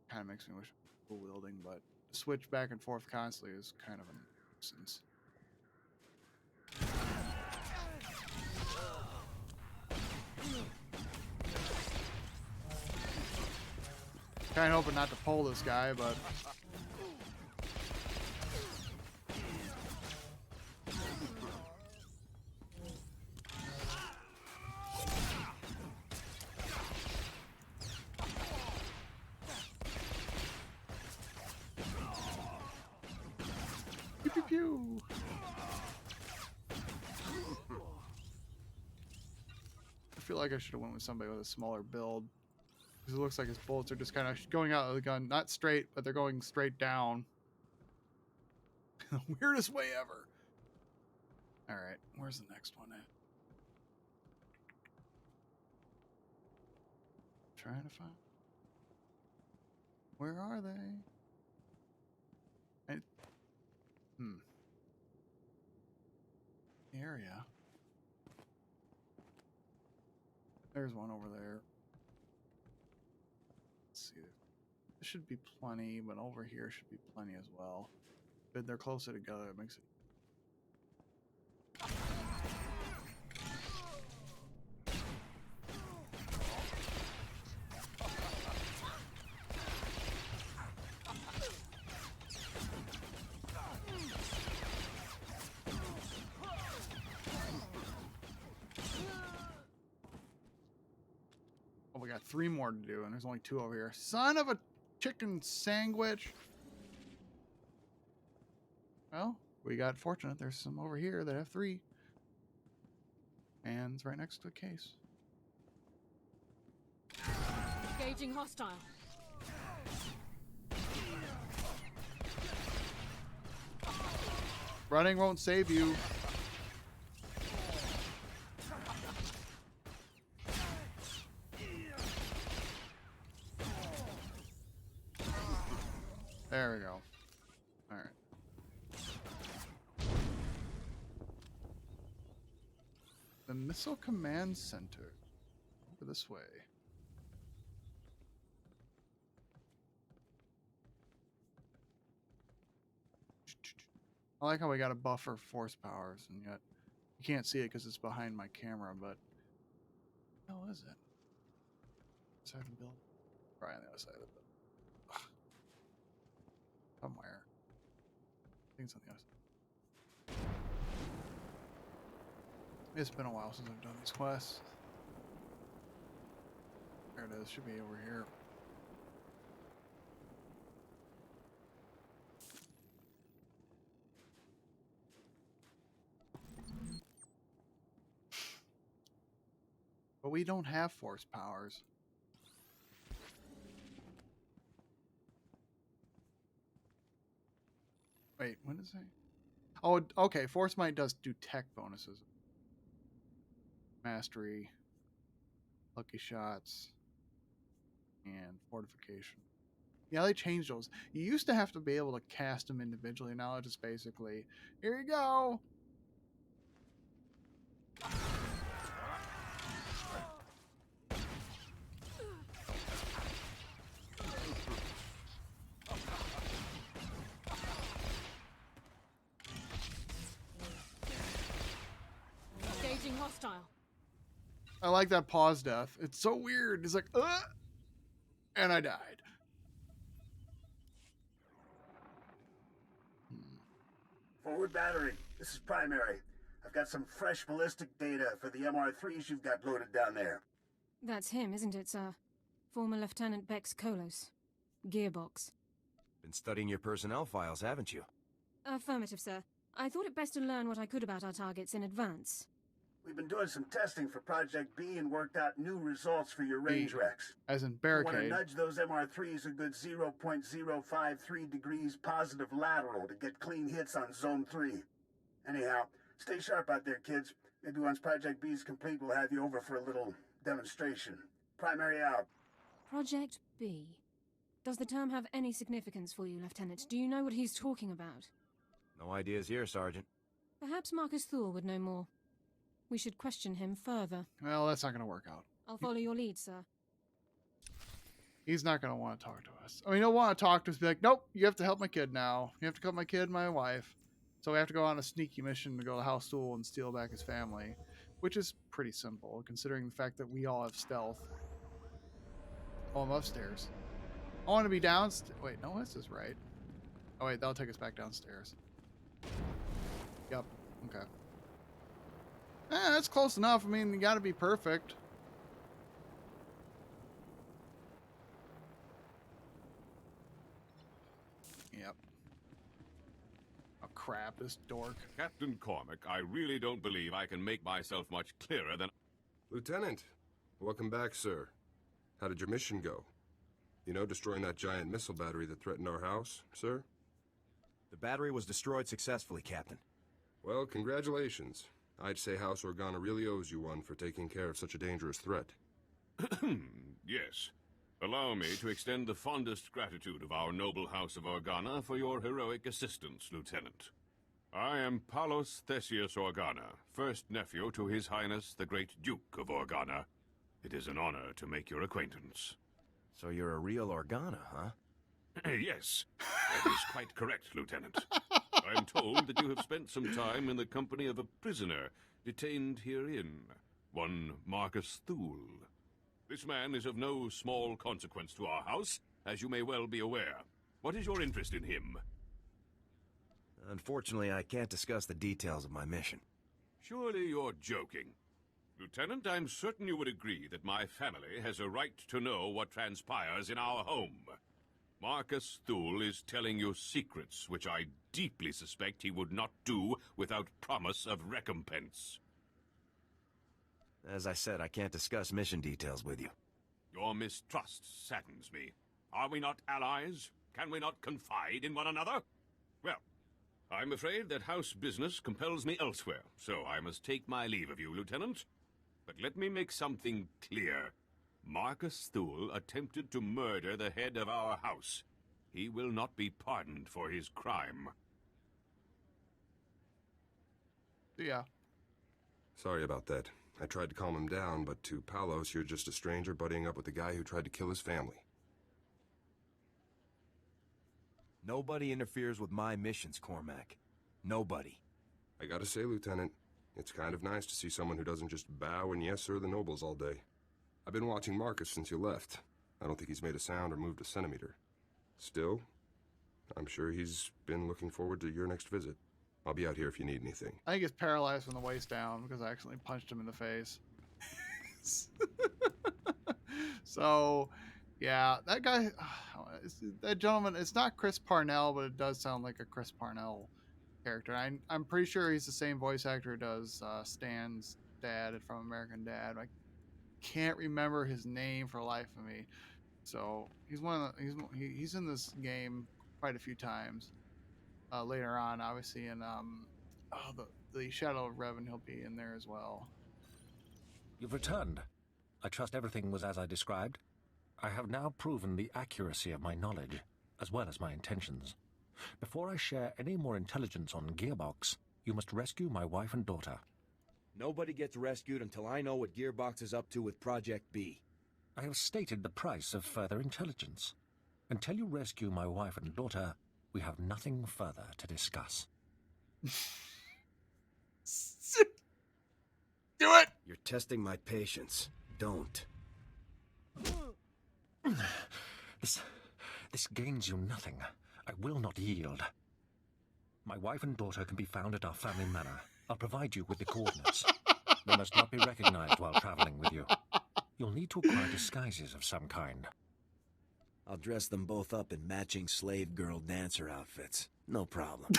Kind of makes me wish full wielding, but to switch back and forth constantly is kind of a nuisance. Kind of hoping not to pull this guy, but feel like I should have went with somebody with a smaller build. Because it looks like his bullets are just kind of going out of the gun. Not straight, but they're going straight down. The weirdest way ever. Alright, where's the next one at? Trying to find... Where are they? The area. There's one over there. Let's see. There should be plenty, but over here should be plenty as well. Good, they're closer together. It makes it... Oh, we got 3 more to do, and there's only 2 over here. Son of a chicken sandwich! Well, we got fortunate. There's some over here that have 3. And it's right next to a case. Engaging hostile. Running won't save you. There we go. All right. The Missile Command Center. Over this way. I like how we got a buffer force powers, and yet you can't see it because it's behind my camera, but what the hell is it? Side of the building? Probably on the other side of the building. Ugh. Somewhere. I think it's on the other side. It's been a while since I've done these quests. There it is. Should be over here. But we don't have force powers. Wait, what does it say? Oh, okay. Force Might does do tech bonuses. Mastery, lucky shots, and fortification. Yeah, they changed those. You used to have to be able to cast them individually. Now it's just basically, here you go. Engaging hostile. I like that pause death. It's so weird. It's like, and I died. Forward battery. This is Primary. I've got some fresh ballistic data for the MR3s you've got loaded down there. That's him, isn't it, sir? Former Lieutenant Bex Kolos. Gearbox. Been studying your personnel files, haven't you? Affirmative, sir. I thought it best to learn what I could about our targets in advance. We've been doing some testing for Project B and worked out new results for your range recs. As in I barricade. want to nudge those MR3s a good 0.053 degrees positive lateral to get clean hits on Zone 3. Anyhow, stay sharp out there, kids. Maybe once Project B is complete, we'll have you over for a little demonstration. Primary out. Project B. Does the term have any significance for you, Lieutenant? Do you know what he's talking about? No ideas here, Sergeant. Perhaps Marcus Thor would know more. We should question him further. Well, that's not going to work out. I'll follow your lead, sir. He's not going to want to talk to us. I mean, he'll want to talk to us, be like, nope, you have to help my kid now. You have to help my kid and my wife. So we have to go on a sneaky mission to go to House Stool and steal back his family, which is pretty simple, considering the fact that we all have stealth. Oh, I'm upstairs. I want to be downstairs. Wait, no, this is right. Oh, wait, that'll take us back downstairs. Yep, okay. That's close enough. I mean, you gotta be perfect. Yep. Oh, crap, this dork. Captain Cormac, I really don't believe I can make myself much clearer than... Lieutenant, Welcome back, sir. How did your mission go? You know, destroying that giant missile battery that threatened our house, sir? The battery was destroyed successfully, Captain. Well, congratulations. I'd say House Organa really owes you one for taking care of such a dangerous threat. Yes. Allow me to extend the fondest gratitude of our noble House of Organa for your heroic assistance, Lieutenant. I am Palos Theseus Organa, first nephew to His Highness the Great Duke of Organa. It is an honor to make your acquaintance. So you're a real Organa, huh? Yes, that is quite correct, Lieutenant. I am told that you have spent some time in the company of a prisoner detained herein, one Marcus Thule. This man is of no small consequence to our house, as you may well be aware. What is your interest in him? Unfortunately, I can't discuss the details of my mission. Surely you're joking. Lieutenant, I'm certain you would agree that my family has a right to know what transpires in our home. Marcus Thule is telling you secrets which I deeply suspect he would not do without promise of recompense. As I said, I can't discuss mission details with you. Your mistrust saddens me. Are we not allies? Can we not confide in one another? Well, I'm afraid that house business compels me elsewhere, so I must take my leave of you, Lieutenant. But let me make something clear. Marcus Thule attempted to murder the head of our house. He will not be pardoned for his crime. Yeah. Sorry about that. I tried to calm him down, but to Palos, you're just a stranger buddying up with the guy who tried to kill his family. Nobody interferes with my missions, Cormac. Nobody. I gotta say, Lieutenant, it's kind of nice to see someone who doesn't just bow and yes sir the nobles all day. I've been watching Marcus since you left. I don't think he's made a sound or moved a centimeter. Still, I'm sure he's been looking forward to your next visit. I'll be out here if you need anything. I think he's paralyzed from the waist down because I accidentally punched him in the face. So, yeah, that guy, that gentleman, it's not Chris Parnell, but it does sound like a Chris Parnell character. I'm pretty sure he's the same voice actor who does Stan's dad from American Dad. I can't remember his name for the life of me. So he's he's in this game quite a few times. Later on, obviously, in the Shadow of Revan, he'll be in there as well. You've returned. I trust everything was as I described. I have now proven the accuracy of my knowledge, as well as my intentions. Before I share any more intelligence on Gearbox, you must rescue my wife and daughter. Nobody gets rescued until I know what Gearbox is up to with Project B. I have stated the price of further intelligence. Until you rescue my wife and daughter, we have nothing further to discuss. Do it! You're testing my patience. Don't. This gains you nothing. I will not yield. My wife and daughter can be found at our family manor. I'll provide you with the coordinates. They must not be recognized while traveling with you. You'll need to acquire disguises of some kind. I'll dress them both up in matching slave girl dancer outfits. No problem.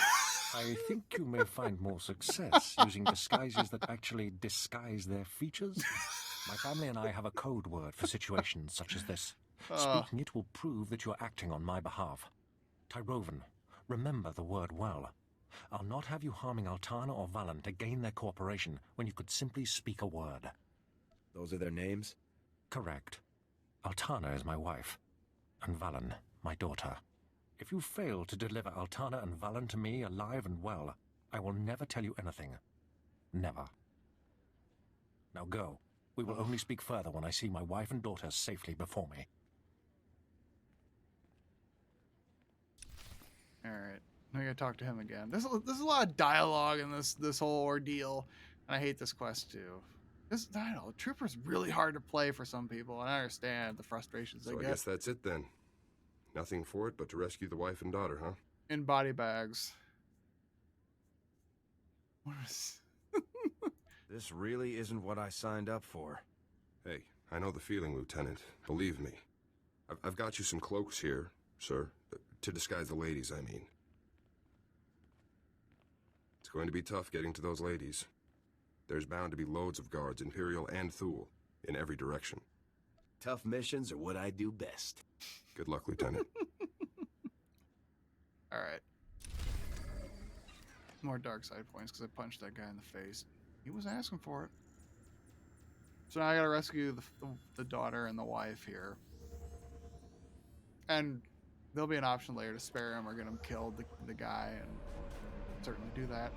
I think you may find more success using disguises that actually disguise their features. My family and I have a code word for situations such as this. Speaking it will prove that you're acting on my behalf. Tyrovan, remember the word well. I'll not have you harming Altana or Valen to gain their cooperation when you could simply speak a word. Those are their names? Correct. Altana is my wife, and Valen, my daughter. If you fail to deliver Altana and Valen to me alive and well, I will never tell you anything. Never. Now go. We will only speak further when I see my wife and daughter safely before me. Alright. I gotta talk to him again. There's a lot of dialogue in this whole ordeal, and I hate this quest too. I don't know, Trooper's really hard to play for some people, and I understand the frustrations they So I get. guess that's it then. Nothing for it but to rescue the wife and daughter, huh? In body bags. What is... This really isn't what I signed up for. Hey, I know the feeling, Lieutenant. Believe me. I've got you some cloaks here, sir. To disguise the ladies, I mean. It's going to be tough getting to those ladies. There's bound to be loads of guards, Imperial and Thule. in every direction. Tough missions are what I do best. Good luck, Lieutenant. All right. More dark side points because I punched that guy in the face. He was asking for it. So now I gotta rescue the daughter and the wife here. And there'll be an option later to spare him or get him killed, the guy, and certainly do that.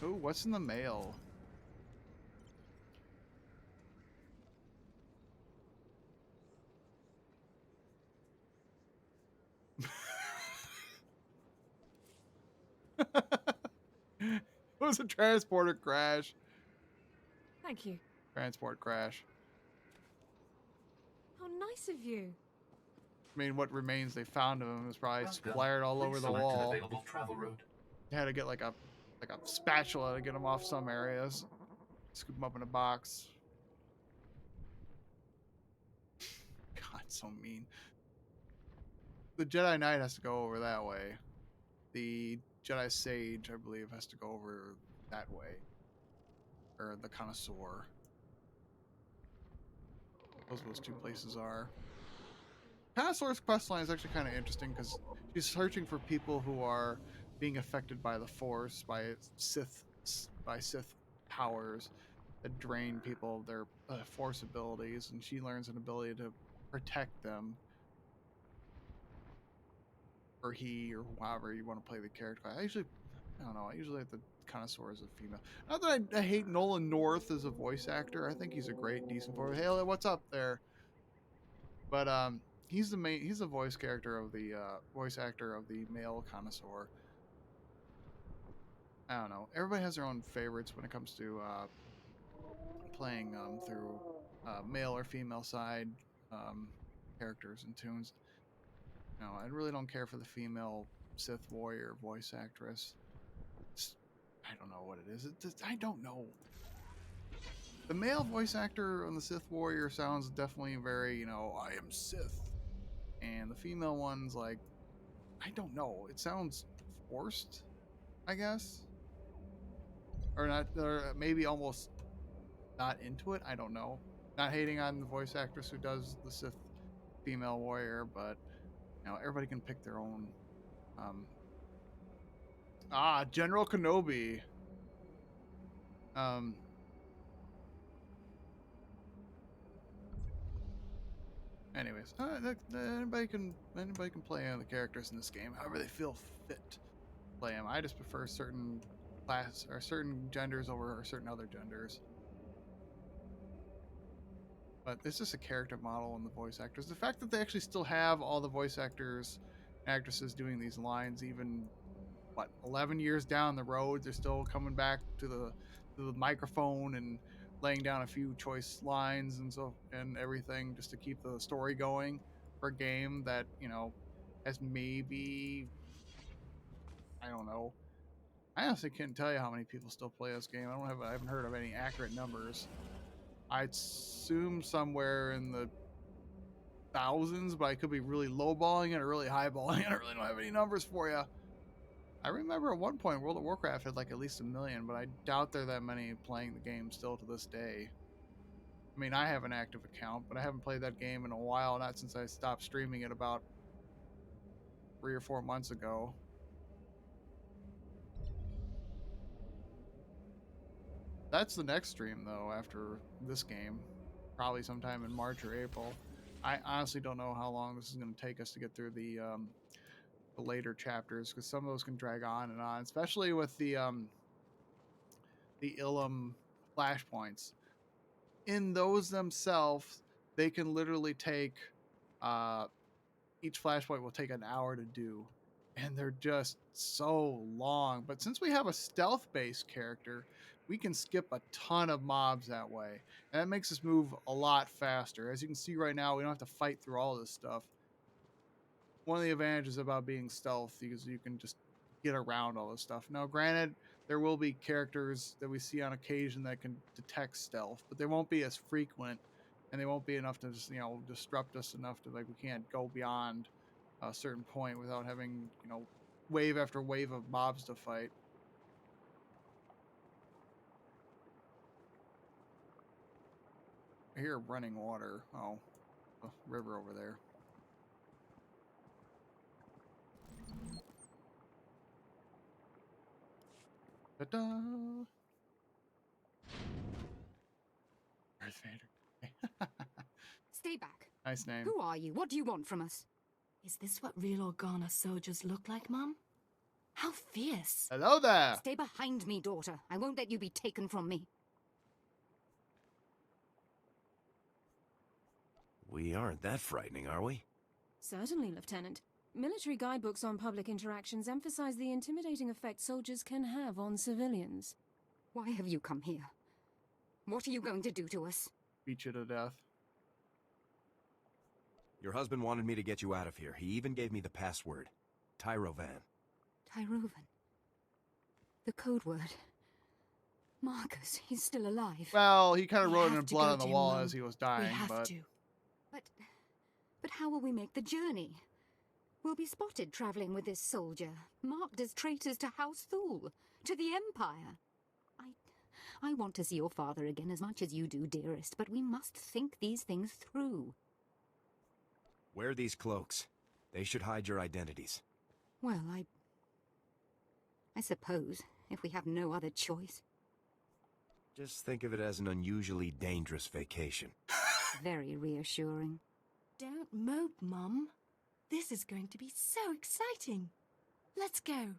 Ooh, what's in the mail? It was a transporter crash. Thank you. Transport crash. How nice of you. I mean, what remains they found of him was probably Welcome. splattered all Please over the select an wall. available travel route. They had to get like a spatula to get them off some areas. Scoop them up in a box. God, so mean. The Jedi Knight has to go over that way. The Jedi Sage, I believe, has to go over that way. Or the Connoisseur. Those two places are. Connoisseur's questline is actually kind of interesting because she's searching for people who are being affected by the Force, by Sith powers that drain people of their Force abilities, and she learns an ability to protect them. Or he, or however you want to play the character. I don't know. I usually like the Connoisseur as a female. Not that I hate Nolan North as a voice actor. I think he's a great, decent voice. Hey, what's up there? But he's the voice character of the voice actor of the male Connoisseur. I don't know. Everybody has their own favorites when it comes to playing through male or female side characters and tunes. No, I really don't care for the female Sith warrior voice actress. I don't know what it is. I don't know. The male voice actor on the Sith warrior sounds definitely very, I am Sith. And the female one's like, I don't know. It sounds forced, I guess. Or not, or maybe almost not into it. I don't know. Not hating on the voice actress who does the Sith female warrior, but everybody can pick their own. General Kenobi. Anyways, anybody can play the characters in this game however they feel fit to play them. I just prefer certain class or certain genders over certain other genders. But it's just a character model in the voice actors. The fact that they actually still have all the voice actors and actresses doing these lines, even 11 years down the road, they're still coming back to the microphone and laying down a few choice lines and everything just to keep the story going for a game that has maybe, I don't know. I honestly can't tell you how many people still play this game. I haven't heard of any accurate numbers. I'd assume somewhere in the thousands, but I could be really lowballing it or really highballing it. I really don't have any numbers for you. I remember at one point World of Warcraft had like at least 1 million, but I doubt there are that many playing the game still to this day. I mean, I have an active account, but I haven't played that game in a while, not since I stopped streaming it about 3 or 4 months ago. That's the next stream, though, after this game. Probably sometime in March or April. I honestly don't know how long this is going to take us to get through the later chapters, because some of those can drag on and on, especially with the Ilum flashpoints. In those themselves, they can literally take each flashpoint will take an hour to do, and they're just so long. But since we have a stealth-based character, we can skip a ton of mobs that way, and that makes us move a lot faster. As you can see right now, we don't have to fight through all this stuff. One of the advantages about being stealth is you can just get around all this stuff. Now, granted, there will be characters that we see on occasion that can detect stealth, but they won't be as frequent, and they won't be enough to just, disrupt us enough to, we can't go beyond a certain point without having, wave after wave of mobs to fight. hear running water. Oh, the river over there. Ta-da! Darth Vader. Stay back. Nice name. Who are you? What do you want from us? Is this what real Organa soldiers look like, Mum? How fierce. Hello there. Stay behind me, daughter. I won't let you be taken from me. We aren't that frightening, are we? Certainly, Lieutenant. Military guidebooks on public interactions emphasize the intimidating effect soldiers can have on civilians. Why have you come here? What are you going to do to us? Beat you to death. Your husband wanted me to get you out of here. He even gave me the password. Tyrovan. Tyrovan. The code word. Marcus, he's still alive. Well, he kind of wrote it in have to blood go on the to wall Mum. as he was dying, We have but... to. But how will we make the journey? We'll be spotted traveling with this soldier, marked as traitors to House Thule, to the Empire. I want to see your father again as much as you do, dearest, but we must think these things through. Wear these cloaks. They should hide your identities. Well, I suppose, if we have no other choice. Just think of it as an unusually dangerous vacation. Very reassuring. Don't mope, Mum. This is going to be so exciting. Let's go.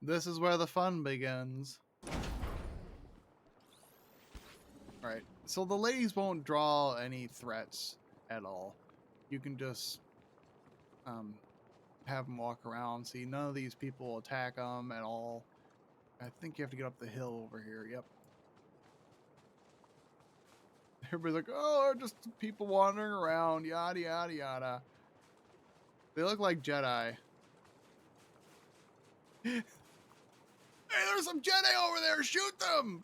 This is where the fun begins. Alright, so the ladies won't draw any threats at all. You can just have them walk around, see none of these people will attack them at all. I think you have to get up the hill over here, yep. Everybody's like, oh, just people wandering around, yada, yada, yada. They look like Jedi. Hey, there's some Jedi over there! Shoot them!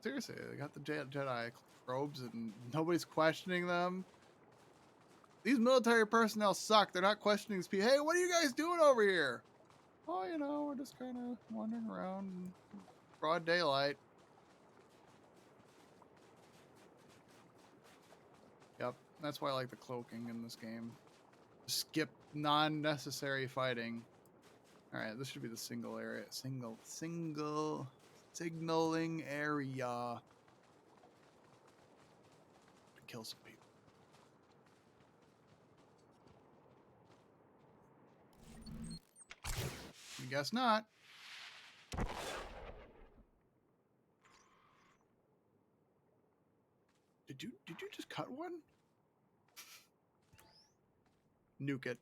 Seriously, they got the Jedi robes and nobody's questioning them. These military personnel suck. They're not questioning these people. Hey, what are you guys doing over here? Oh, you know, we're just kind of wandering around in broad daylight. Yep, that's why I like the cloaking in this game. Skip non-necessary fighting. Alright, this should be the single area. Single signaling area. Kill some people. I guess not. Did you just cut one? Nuke it.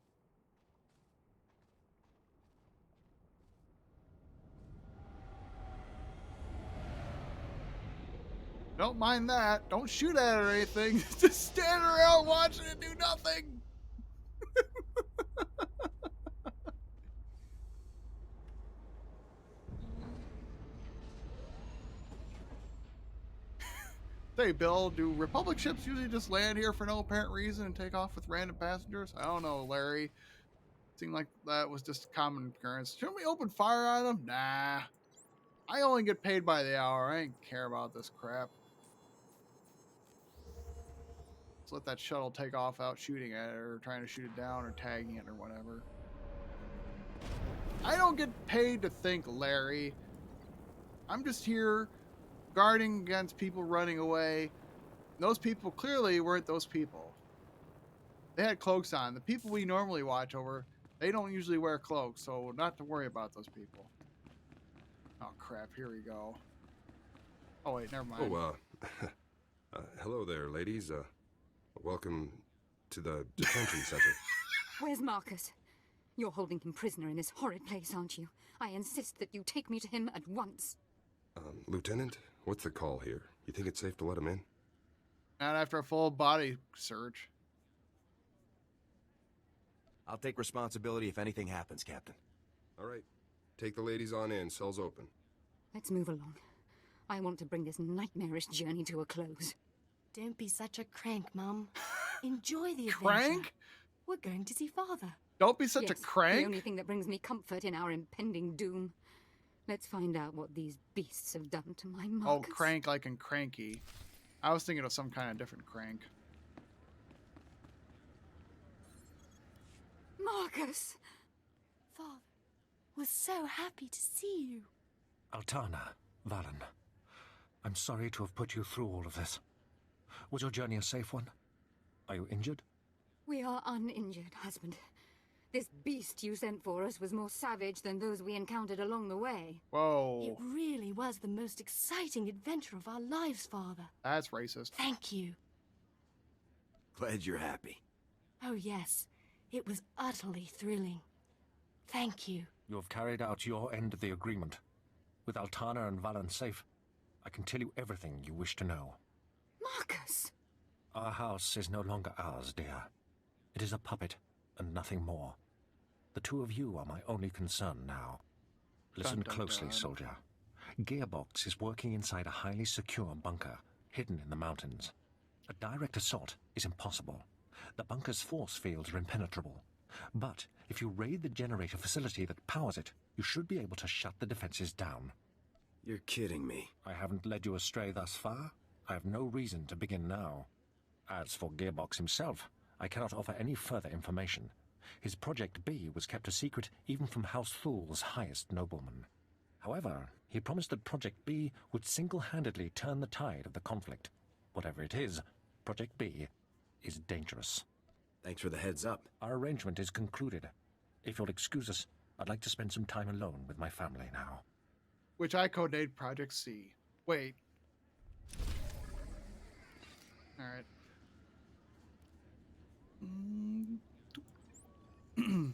Don't mind that. Don't shoot at it or anything. Just stand around watching it do nothing. Hey, Bill, do Republic ships usually just land here for no apparent reason and take off with random passengers? I don't know, Larry. Seemed like that was just a common occurrence. Shouldn't we open fire on them? Nah. I only get paid by the hour. I ain't care about this crap. Let's let that shuttle take off out shooting at it or trying to shoot it down or tagging it or whatever. I don't get paid to think, Larry. I'm just here guarding against people running away. Those people clearly weren't those people. They had cloaks on. The people we normally watch over, they don't usually wear cloaks, so not to worry about those people. Oh crap, here we go. Oh wait, never mind. Oh, hello there, ladies. Welcome to the detention center. Where's Marcus? You're holding him prisoner in this horrid place, aren't you? I insist that you take me to him at once. Lieutenant, what's the call here? You think it's safe to let him in? Not after a full body search. I'll take responsibility if anything happens, Captain. All right. Take the ladies on in. Cell's open. Let's move along. I want to bring this nightmarish journey to a close. Don't be such a crank, Mum. Enjoy the adventure. Crank? We're going to see Father. Don't be such a crank. The only thing that brings me comfort in our impending doom. Let's find out what these beasts have done to my Oh, Marcus. crank like in cranky. I was thinking of some kind of different crank. Marcus! Father, was so happy to see you. Altana, Valen, I'm sorry to have put you through all of this. Was your journey a safe one? Are you injured? We are uninjured, husband. This beast you sent for us was more savage than those we encountered along the way. Whoa. It really was the most exciting adventure of our lives, Father. That's racist. Thank you. Glad you're happy. Oh, yes. It was utterly thrilling. Thank you. You have carried out your end of the agreement. With Altana and Valen safe, I can tell you everything you wish to know. Marcus! Our house is no longer ours, dear. It is a puppet, and nothing more. The two of you are my only concern now. Listen Dun, dun, closely, dun. soldier. Gearbox is working inside a highly secure bunker, hidden in the mountains. A direct assault is impossible. The bunker's force fields are impenetrable. But if you raid the generator facility that powers it, you should be able to shut the defenses down. You're kidding me. I haven't led you astray thus far. I have no reason to begin now. As for Gearbox himself, I cannot offer any further information. His Project B was kept a secret even from House Thul's highest nobleman. However, he promised that Project B would single-handedly turn the tide of the conflict. Whatever it is, Project B is dangerous. Thanks for the heads up. Our arrangement is concluded. If you'll excuse us, I'd like to spend some time alone with my family now. Which I codenamed Project C. Wait. Alright. Doing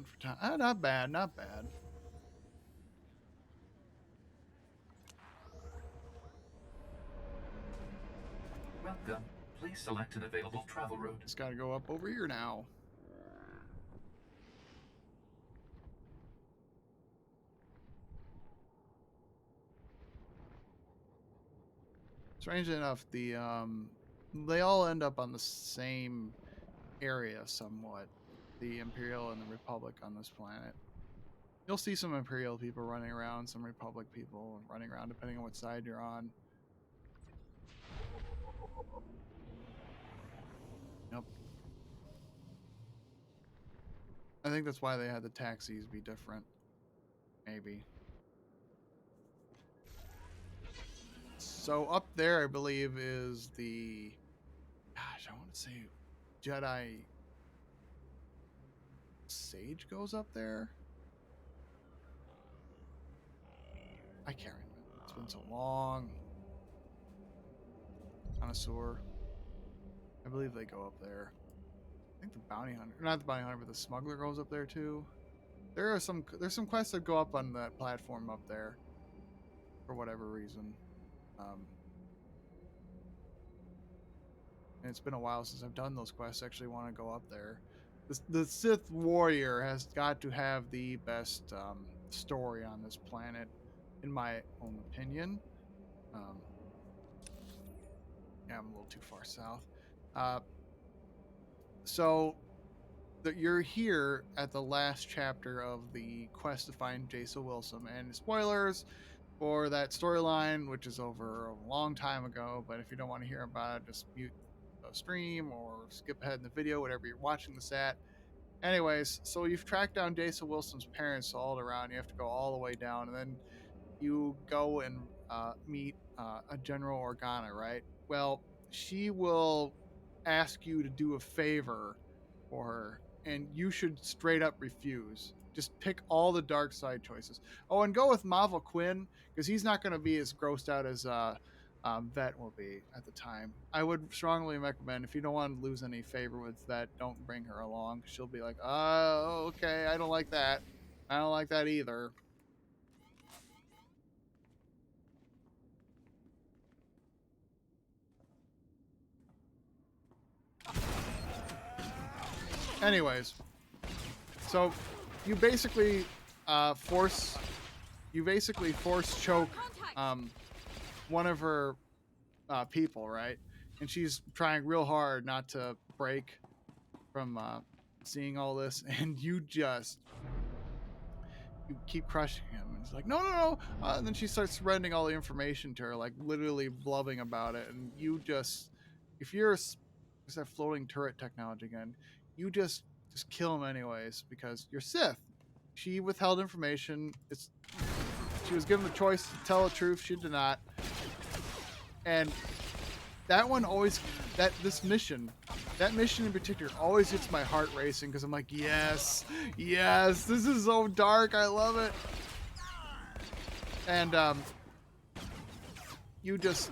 for time. Ah, not bad, not bad. Welcome. Please select an available travel route. Just gotta go up over here now. Strangely enough, the they all end up on the same area somewhat. The Imperial and the Republic on this planet. You'll see some Imperial people running around, some Republic people running around, depending on what side you're on. Yep. I think that's why they had the taxis be different. Maybe. So up there, I believe, is the... Gosh, I want to say Jedi... Sage goes up there? I can't remember. It's been so long. Connoisseur. I believe they go up there. I think the bounty hunter, not the bounty hunter, but the smuggler goes up there too. There's some quests that go up on that platform up there for whatever reason. And it's been a while since I've done those quests. I actually want to go up there. The Sith warrior has got to have the best story on this planet, in my own opinion. Yeah, I'm a little too far south. So you're here at the last chapter of the quest to find Jason Wilson, and spoilers for that storyline, which is over a long time ago. But if you don't want to hear about it, just mute the stream or skip ahead in the video, whatever you're watching this at. Anyways, so you've tracked down Jason Wilson's parents all around. You have to go all the way down, and then you go and meet a General Organa, right? Well, she will ask you to do a favor for her, and you should straight up refuse. Just pick all the dark side choices. Oh, and go with Mavil Quinn, because he's not going to be as grossed out as Vet will be at the time. I would strongly recommend, if you don't want to lose any favor with Vet, don't bring her along. She'll be like, oh, okay, I don't like that. I don't like that either. Anyways, so you basically force choke one of her people, right? And she's trying real hard not to break from seeing all this, and you just you keep crushing him. And he's like, no, no, no. And then she starts spreading all the information to her, like literally blubbing about it. And you just, if you're, is that floating turret technology again? You just kill him anyways because you're Sith. She withheld information. She was given the choice to tell the truth. She did not. And that one always, that mission in particular always gets my heart racing because I'm like, yes, yes, this is so dark. I love it. And you just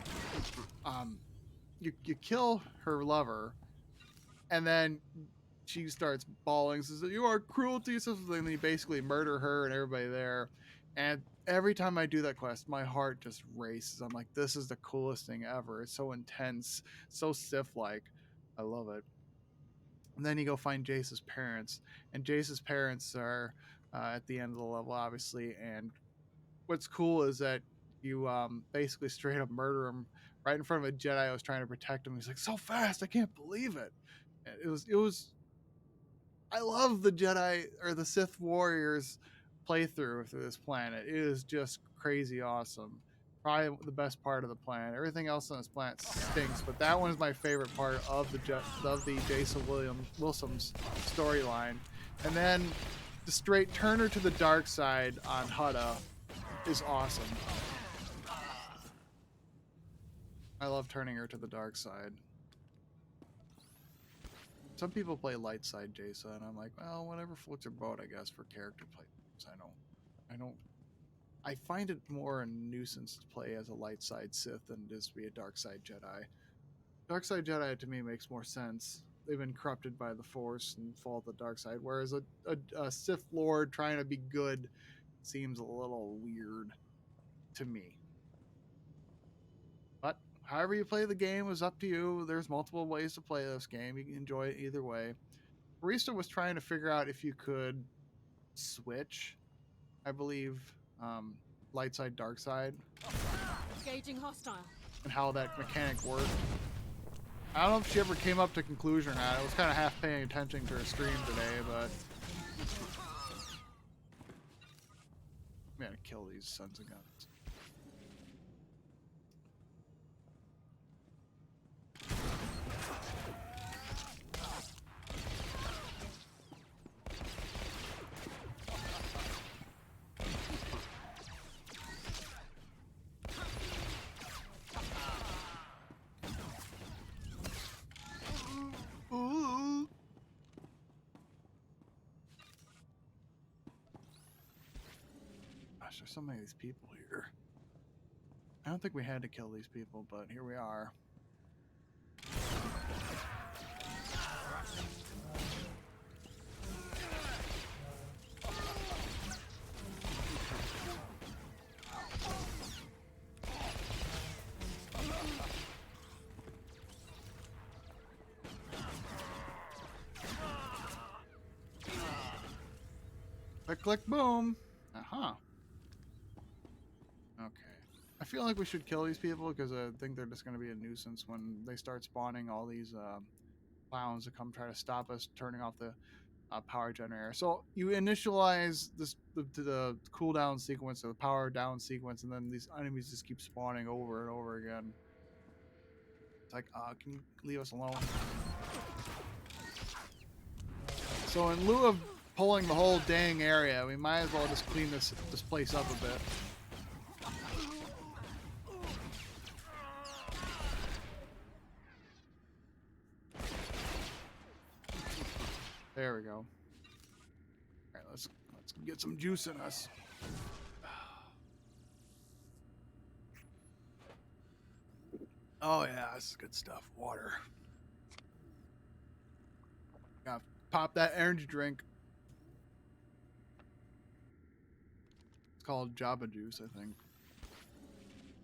you kill her lover, and then she starts bawling, says that you are cruelty, and then you basically murder her and everybody there. And every time I do that quest, my heart just races. I'm like, this is the coolest thing ever. It's so intense, so Sith-like. I love it. And then you go find Jace's parents, and Jace's parents are at the end of the level, obviously. And what's cool is that you basically straight up murder him right in front of a Jedi who was trying to protect him. He's like, so fast, I can't believe it. And it was. I love the Jedi or the Sith warriors playthrough through this planet. It is just crazy awesome. Probably the best part of the planet. Everything else on this planet stinks, but that one is my favorite part of the Jason Wilson's storyline. And then the straight turn her to the dark side on Hutta is awesome. I love turning her to the dark side. Some people play light side Jason, and I'm like, well, whatever floats your boat, I guess, for character play. I find it more a nuisance to play as a light side Sith than it is to be a dark side Jedi. Dark side Jedi to me makes more sense. They've been corrupted by the Force and fall to the dark side, whereas a Sith Lord trying to be good seems a little weird to me. But however you play the game is up to you. There's multiple ways to play this game. You can enjoy it either way. Barista was trying to figure out if you could switch, I believe, light side, dark side, Engaging hostile. and how that mechanic worked. I don't know if she ever came up to conclusion or not. I was kind of half paying attention to her stream today, but I'm gonna kill these sons of guns. Ooh. Gosh, there's so many of these people here. I don't think we had to kill these people, but here we are. Click, click, boom. Uh-huh. Okay. I feel like we should kill these people because I think they're just going to be a nuisance when they start spawning all these clowns to come try to stop us turning off the power generator. So you initialize the cooldown sequence or the power down sequence, and then these enemies just keep spawning over and over again. It's like, can you leave us alone? So in lieu of pulling the whole dang area, we might as well just clean this place up a bit. There we go. All right, let's get some juice in us. Oh yeah, this is good stuff. Water. Gotta pop that energy drink. It's called Jabba Juice, I think.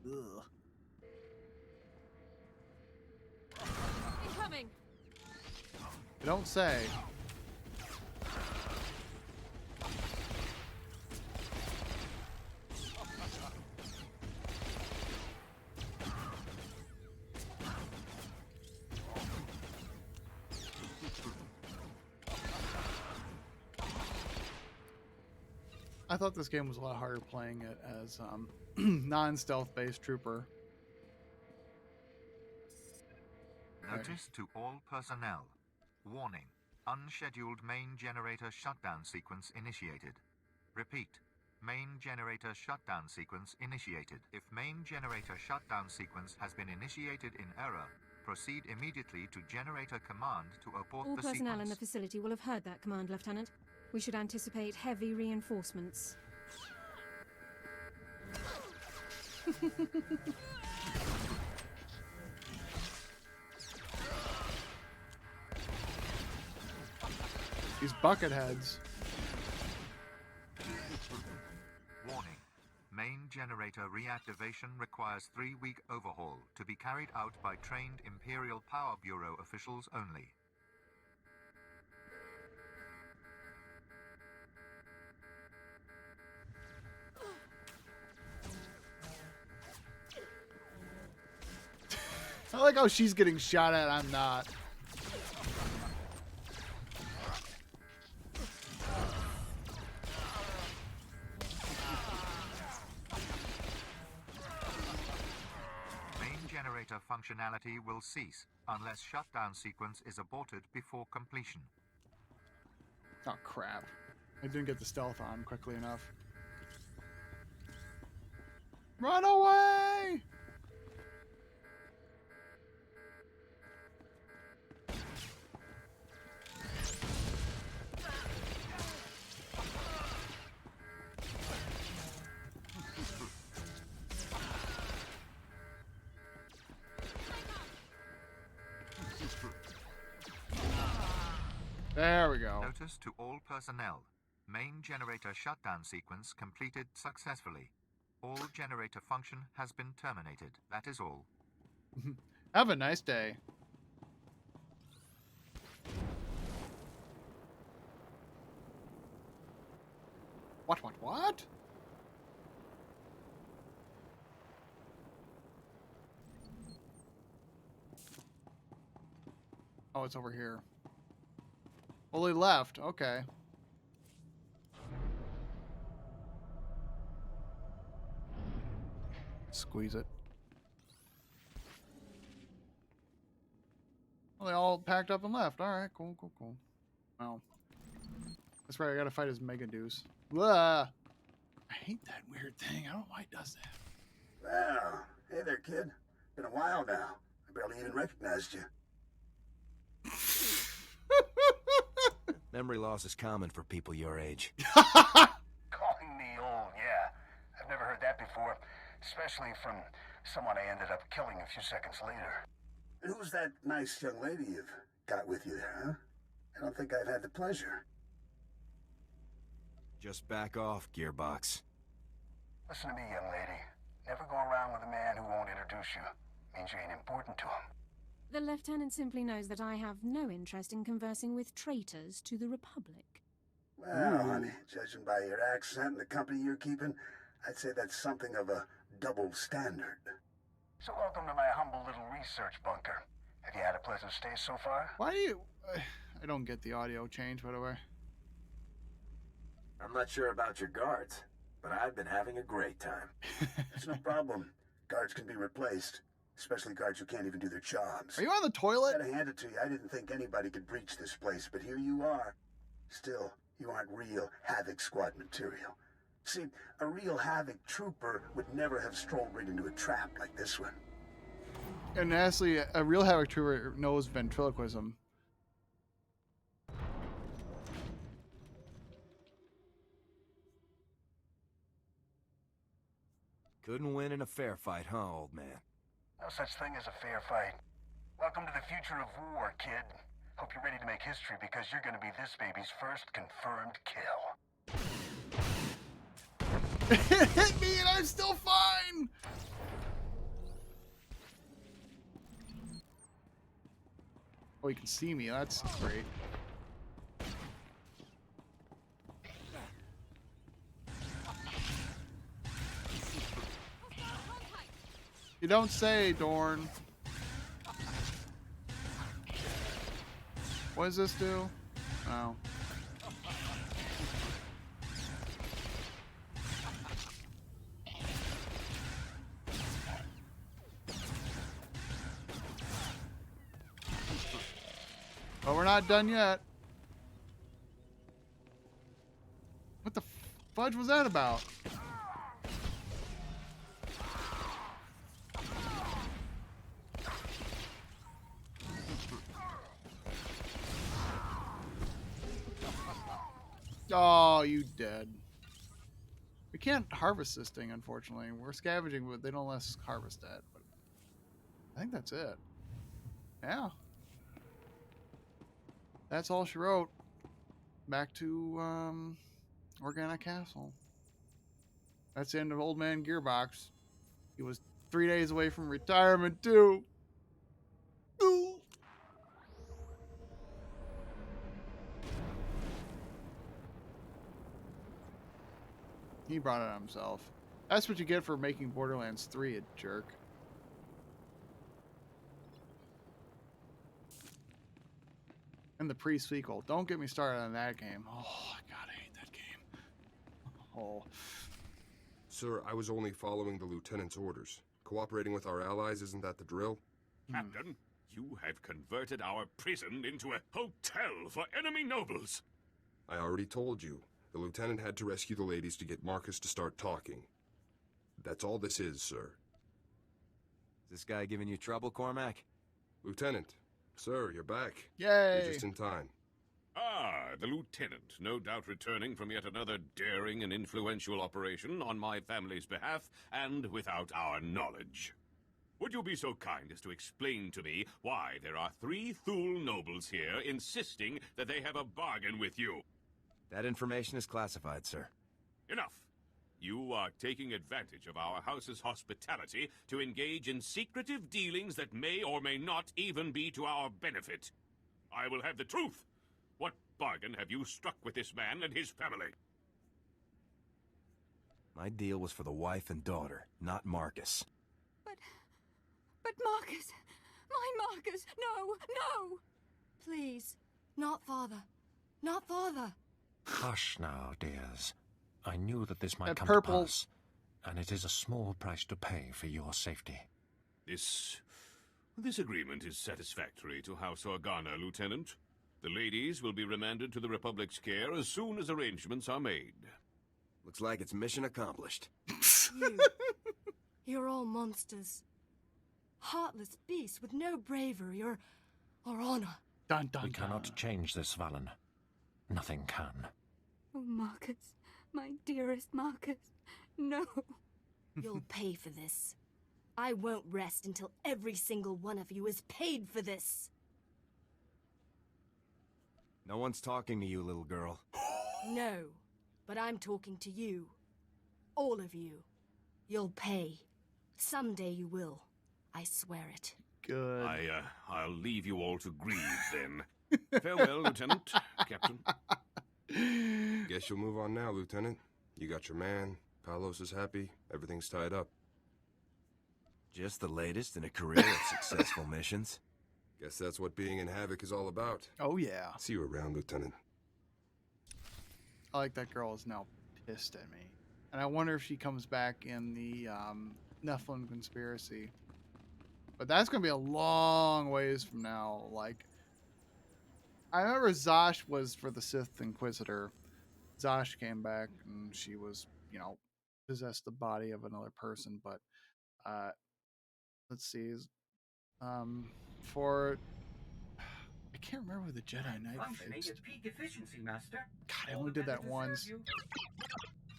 Ugh. Incoming. I don't say. I thought this game was a lot harder playing it as non-stealth based trooper. Notice to all personnel. Warning. Unscheduled main generator shutdown sequence initiated. Repeat. Main generator shutdown sequence initiated. If main generator shutdown sequence has been initiated in error, proceed immediately to generator command to abort All the personnel in sequence. the facility will have heard that command, Lieutenant. We should anticipate heavy reinforcements. These bucket heads. Warning. Main generator reactivation requires 3-week overhaul to be carried out by trained Imperial Power Bureau officials only. I like how she's getting shot at, I'm not. Main generator functionality will cease unless shutdown sequence is aborted before completion. Oh crap. I didn't get the stealth on quickly enough. Run away! There we go. Notice to all personnel. Main generator shutdown sequence completed successfully. All generator function has been terminated. That is all. Have a nice day. What? Oh, it's over here. Well, he left. Okay. Squeeze it. Well, they all packed up and left. All right, cool. Wow. That's right, I gotta fight his Mega Deuce. Blah. I hate that weird thing. I don't know why it does that. Well, hey there, kid. Been a while now. I barely even recognized you. Memory loss is common for people your age. Calling me old, yeah. I've never heard that before, especially from someone I ended up killing a few seconds later. And who's that nice young lady you've got with you there, huh? I don't think I've had the pleasure. Just back off, Gearbox. Listen to me, young lady. Never go around with a man who won't introduce you. Means you ain't important to him. The Lieutenant simply knows that I have no interest in conversing with traitors to the Republic. Well, honey, judging by your accent and the company you're keeping, I'd say that's something of a double standard. So welcome to my humble little research bunker. Have you had a pleasant stay so far? Why do you... I don't get the audio change, by the way. I'm not sure about your guards, but I've been having a great time. It's no problem. Guards can be replaced. Especially guards who can't even do their jobs. Are you on the toilet? Gotta hand it to you. I didn't think anybody could breach this place, but here you are. Still, you aren't real Havoc Squad material. See, a real Havoc trooper would never have strolled right into a trap like this one. And honestly, a real Havoc trooper knows ventriloquism. Couldn't win in a fair fight, huh, old man? No such thing as a fair fight. Welcome to the future of war, kid. Hope you're ready to make history because you're gonna be this baby's first confirmed kill. It hit me and I'm still fine! Oh, you can see me. That's great. You don't say, Dorn. What does this do? Oh. But we're not done yet. What the fudge was that about? Oh, you dead. We can't harvest this thing, unfortunately. We're scavenging, but they don't let us harvest that. But I think that's it. Yeah. That's all she wrote. Back to Organic Castle. That's the end of Old Man Gearbox. He was 3 days away from retirement, too. Ooh. He brought it on himself. That's what you get for making Borderlands 3 a jerk. And the pre-sequel. Don't get me started on that game. Oh, God, I hate that game. Oh. Sir, I was only following the lieutenant's orders. Cooperating with our allies, isn't that the drill? Captain, you have converted our prison into a hotel for enemy nobles. I already told you. The lieutenant had to rescue the ladies to get Marcus to start talking. That's all this is, sir. Is this guy giving you trouble, Cormac? Lieutenant, sir, you're back. Yay! You're just in time. Ah, the lieutenant, no doubt returning from yet another daring and influential operation on my family's behalf and without our knowledge. Would you be so kind as to explain to me why there are 3 Thule nobles here insisting that they have a bargain with you? That information is classified, sir. Enough. You are taking advantage of our house's hospitality to engage in secretive dealings that may or may not even be to our benefit. I will have the truth. What bargain have you struck with this man and his family? My deal was for the wife and daughter, not Marcus. But Marcus! My Marcus! No! No! Please. Not father. Not father. Hush now, dears. I knew that this might That come purple- to pass, and it is a small price to pay for your safety. This agreement is satisfactory to House Organa, Lieutenant. The ladies will be remanded to the Republic's care as soon as arrangements are made. Looks like it's mission accomplished. You're all monsters. Heartless beasts with no bravery or honor. Dun, dun, We cannot change this, Valen. Nothing can. Oh, Marcus. My dearest Marcus. No. You'll pay for this. I won't rest until every single one of you is paid for this. No one's talking to you, little girl. No, but I'm talking to you. All of you. You'll pay. Someday you will. I swear it. Good. I'll leave you all to grieve then. Farewell, Lieutenant, Captain. Guess you'll move on now, Lieutenant. You got your man. Palos is happy. Everything's tied up. Just the latest in a career of successful missions. Guess that's what being in Havoc is all about. Oh, yeah. See you around, Lieutenant. I like that girl is now pissed at me. And I wonder if she comes back in the Nephilim conspiracy. But that's going to be a long ways from now. Like, I remember Zosh was for the Sith Inquisitor. Zosh came back and she was, possessed the body of another person. But let's see. For I can't remember the Jedi Knight faced. Peak efficiency, Master. God, I only did that once.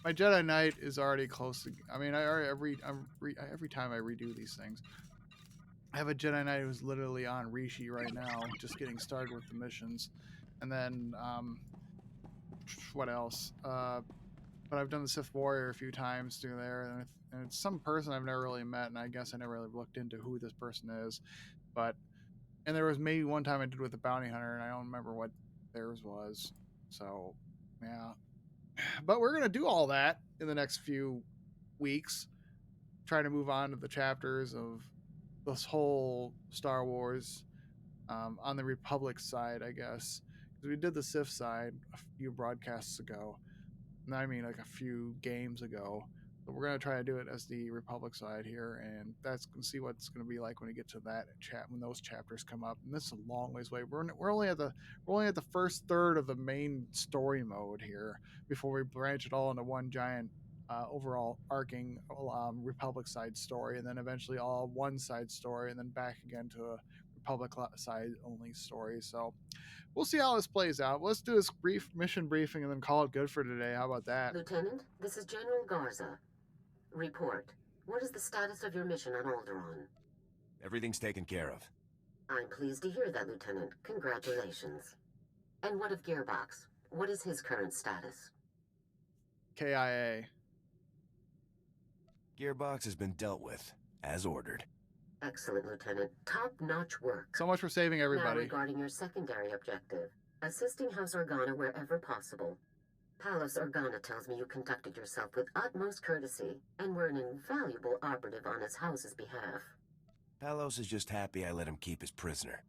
My Jedi Knight is already close to. I mean, every time I redo these things, I have a Jedi Knight who's literally on Rishi right now, just getting started with the missions, and then what else? But I've done the Sith Warrior a few times through there, and it's some person I've never really met, and I guess I never really looked into who this person is. And there was maybe one time I did with a bounty hunter, and I don't remember what theirs was. So, yeah. But we're gonna do all that in the next few weeks, trying to move on to the chapters of this whole Star Wars on the Republic side, I guess. Because we did the Sith side a few broadcasts ago. And I mean, like a few games ago. So we're going to try to do it as the Republic side here, and that's going to see what it's going to be like when we get to that when those chapters come up. And this is a long ways away. We're only at the first third of the main story mode here before we branch it all into one giant overall arcing Republic side story, and then eventually all one side story, and then back again to a Republic side only story. So we'll see how this plays out. Let's do this brief mission briefing and then call it good for today. How about that? Lieutenant, this is General Garza. Report. What is the status of your mission on Alderaan? Everything's taken care of. I'm pleased to hear that, Lieutenant. Congratulations. And what of Gearbox? What is his current status? KIA. Gearbox has been dealt with, as ordered. Excellent, Lieutenant. Top-notch work. So much for saving everybody. Now regarding your secondary objective, assisting House Organa wherever possible. Palos Organa tells me you conducted yourself with utmost courtesy and were an invaluable operative on his house's behalf. Palos is just happy I let him keep his prisoner.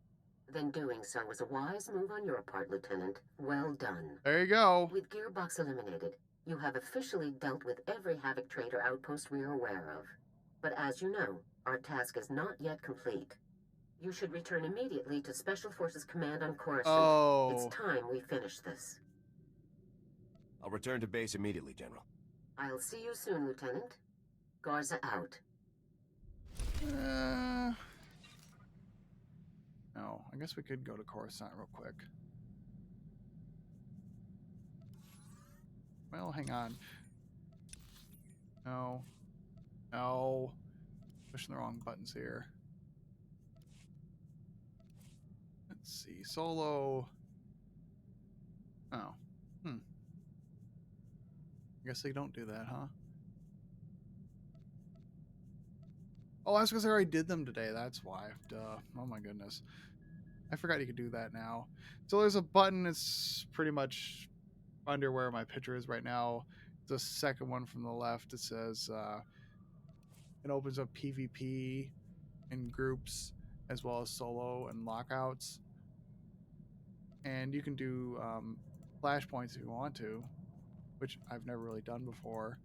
Then doing so was a wise move on your part, Lieutenant. Well done. There you go. With Gearbox eliminated, you have officially dealt with every Havoc Trader outpost we are aware of. But as you know, our task is not yet complete. You should return immediately to Special Forces Command on Coruscant. Oh. It's time we finish this. I'll return to base immediately, General. I'll see you soon, Lieutenant. Garza out. No, I guess we could go to Coruscant real quick. Well, hang on. No. No. Pushing the wrong buttons here. Let's see. Solo. Oh. I guess they don't do that, huh? Oh, that's because I already did them today. That's why. Duh. Oh my goodness. I forgot you could do that now. So there's a button. It's pretty much under where my picture is right now. The second one from the left. It says it opens up PvP in groups as well as solo and lockouts. And you can do flashpoints if you want to, which I've never really done before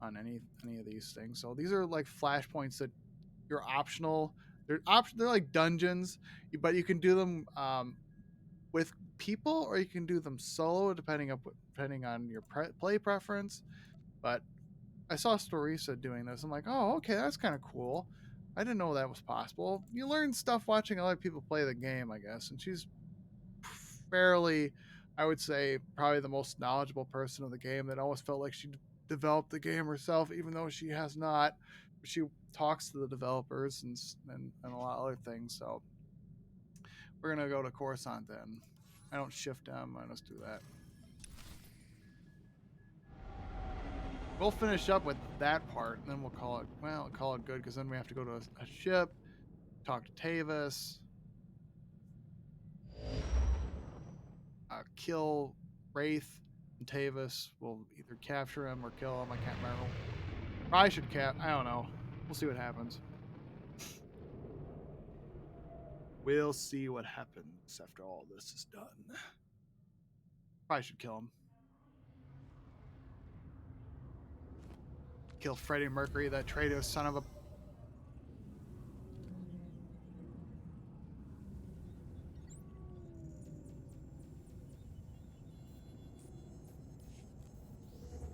on any of these things. So these are like flashpoints that you're optional. They're like dungeons, but you can do them with people or you can do them solo, depending on your play preference. But I saw Storisa doing this. I'm like, oh, okay, that's kind of cool. I didn't know that was possible. You learn stuff watching other people play the game, I guess. And she's fairly, I would say, probably the most knowledgeable person of the game that almost felt like she developed the game herself, even though she has not. She talks to the developers and a lot of other things. So we're going to go to Coruscant then. I don't shift M. I just do that. We'll finish up with that part, and then we'll call it good, because then we have to go to a ship, talk to Tavis, kill Wraith and Tavis. We'll either capture him or kill him. I can't remember. Probably should I don't know. We'll see what happens. We'll see what happens after all this is done. Probably should kill him. Kill Freddie Mercury, that traitor son of a...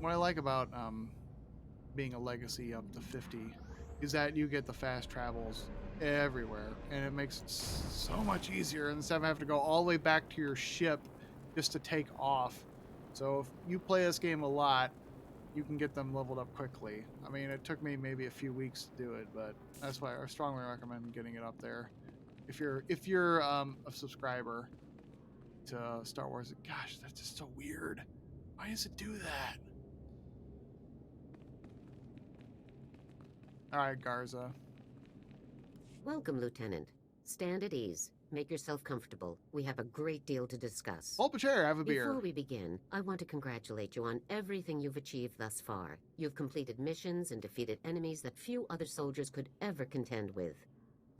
What I like about being a legacy up to 50 is that you get the fast travels everywhere, and it makes it so much easier instead of having to go all the way back to your ship just to take off. So if you play this game a lot, you can get them leveled up quickly. I mean, it took me maybe a few weeks to do it, but that's why I strongly recommend getting it up there. If you're a subscriber to Star Wars, gosh, that's just so weird. Why does it do that? All right, Garza. Welcome, Lieutenant. Stand at ease. Make yourself comfortable. We have a great deal to discuss. Pull up a chair, have a beer. Before we begin, I want to congratulate you on everything you've achieved thus far. You've completed missions and defeated enemies that few other soldiers could ever contend with.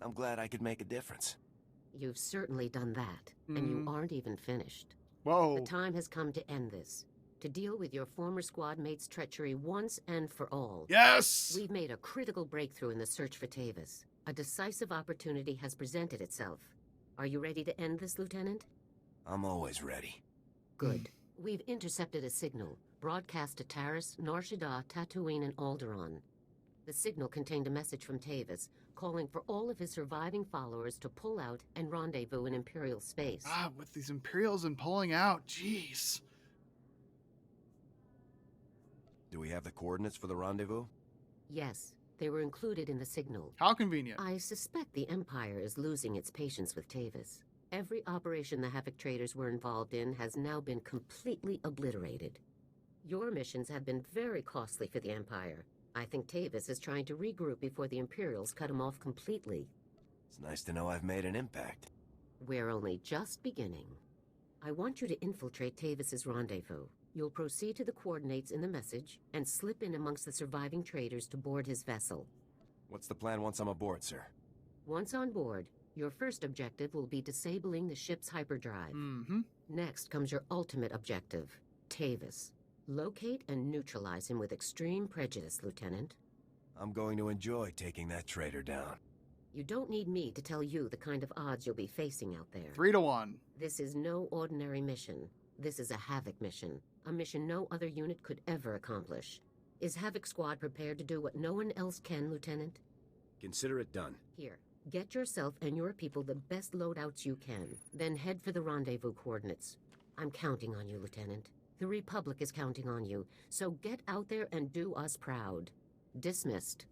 I'm glad I could make a difference. You've certainly done that, and you aren't even finished. Whoa. The time has come to end this, to deal with your former squad mate's treachery once and for all. Yes! We've made a critical breakthrough in the search for Tavis. A decisive opportunity has presented itself. Are you ready to end this, Lieutenant? I'm always ready. Good. We've intercepted a signal, broadcast to Taris, Nar Shaddaa, Tatooine, and Alderaan. The signal contained a message from Tavis, calling for all of his surviving followers to pull out and rendezvous in Imperial space. Ah, with these Imperials and pulling out, jeez. Do we have the coordinates for the rendezvous? Yes, they were included in the signal. How convenient. I suspect the Empire is losing its patience with Tavis. Every operation the Havoc traders were involved in has now been completely obliterated. Your missions have been very costly for the Empire. I think Tavis is trying to regroup before the Imperials cut him off completely. It's nice to know I've made an impact. We're only just beginning. I want you to infiltrate Tavis's rendezvous. You'll proceed to the coordinates in the message and slip in amongst the surviving traders to board his vessel. What's the plan once I'm aboard, sir? Once on board, your first objective will be disabling the ship's hyperdrive. Next comes your ultimate objective, Tavis. Locate and neutralize him with extreme prejudice, Lieutenant. I'm going to enjoy taking that traitor down. You don't need me to tell you the kind of odds you'll be facing out there. 3 to 1. This is no ordinary mission. This is a Havoc mission. A mission no other unit could ever accomplish. Is Havoc Squad prepared to do what no one else can, Lieutenant? Consider it done. Here, get yourself and your people the best loadouts you can. Then head for the rendezvous coordinates. I'm counting on you, Lieutenant. The Republic is counting on you, so get out there and do us proud. Dismissed.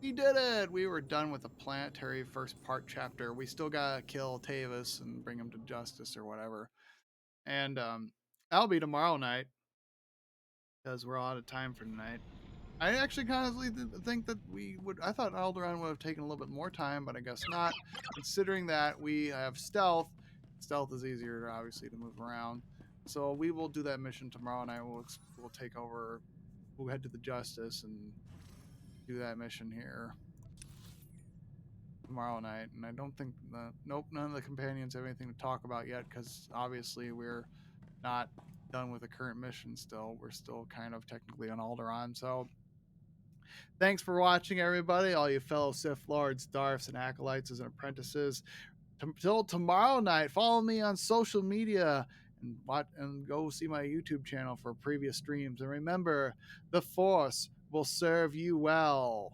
We did it! We were done with the planetary first part chapter. We still gotta kill Tavis and bring him to justice or whatever. And that'll be tomorrow night, because we're all out of time for tonight. I actually honestly think that I thought Alderaan would have taken a little bit more time, but I guess not. Considering that we have stealth. Stealth is easier, obviously, to move around. So we will do that mission tomorrow night. We'll take over. We'll head to the Justice and do that mission here tomorrow night. And I don't think nope, none of the companions have anything to talk about yet, because obviously we're not done with the current mission still. We're still kind of technically on Alderaan. So thanks for watching, everybody, all you fellow Sith Lords, Darths, and Acolytes and apprentices. Until tomorrow night, follow me on social media and watch and go see my YouTube channel for previous streams. And remember, the Force will serve you well.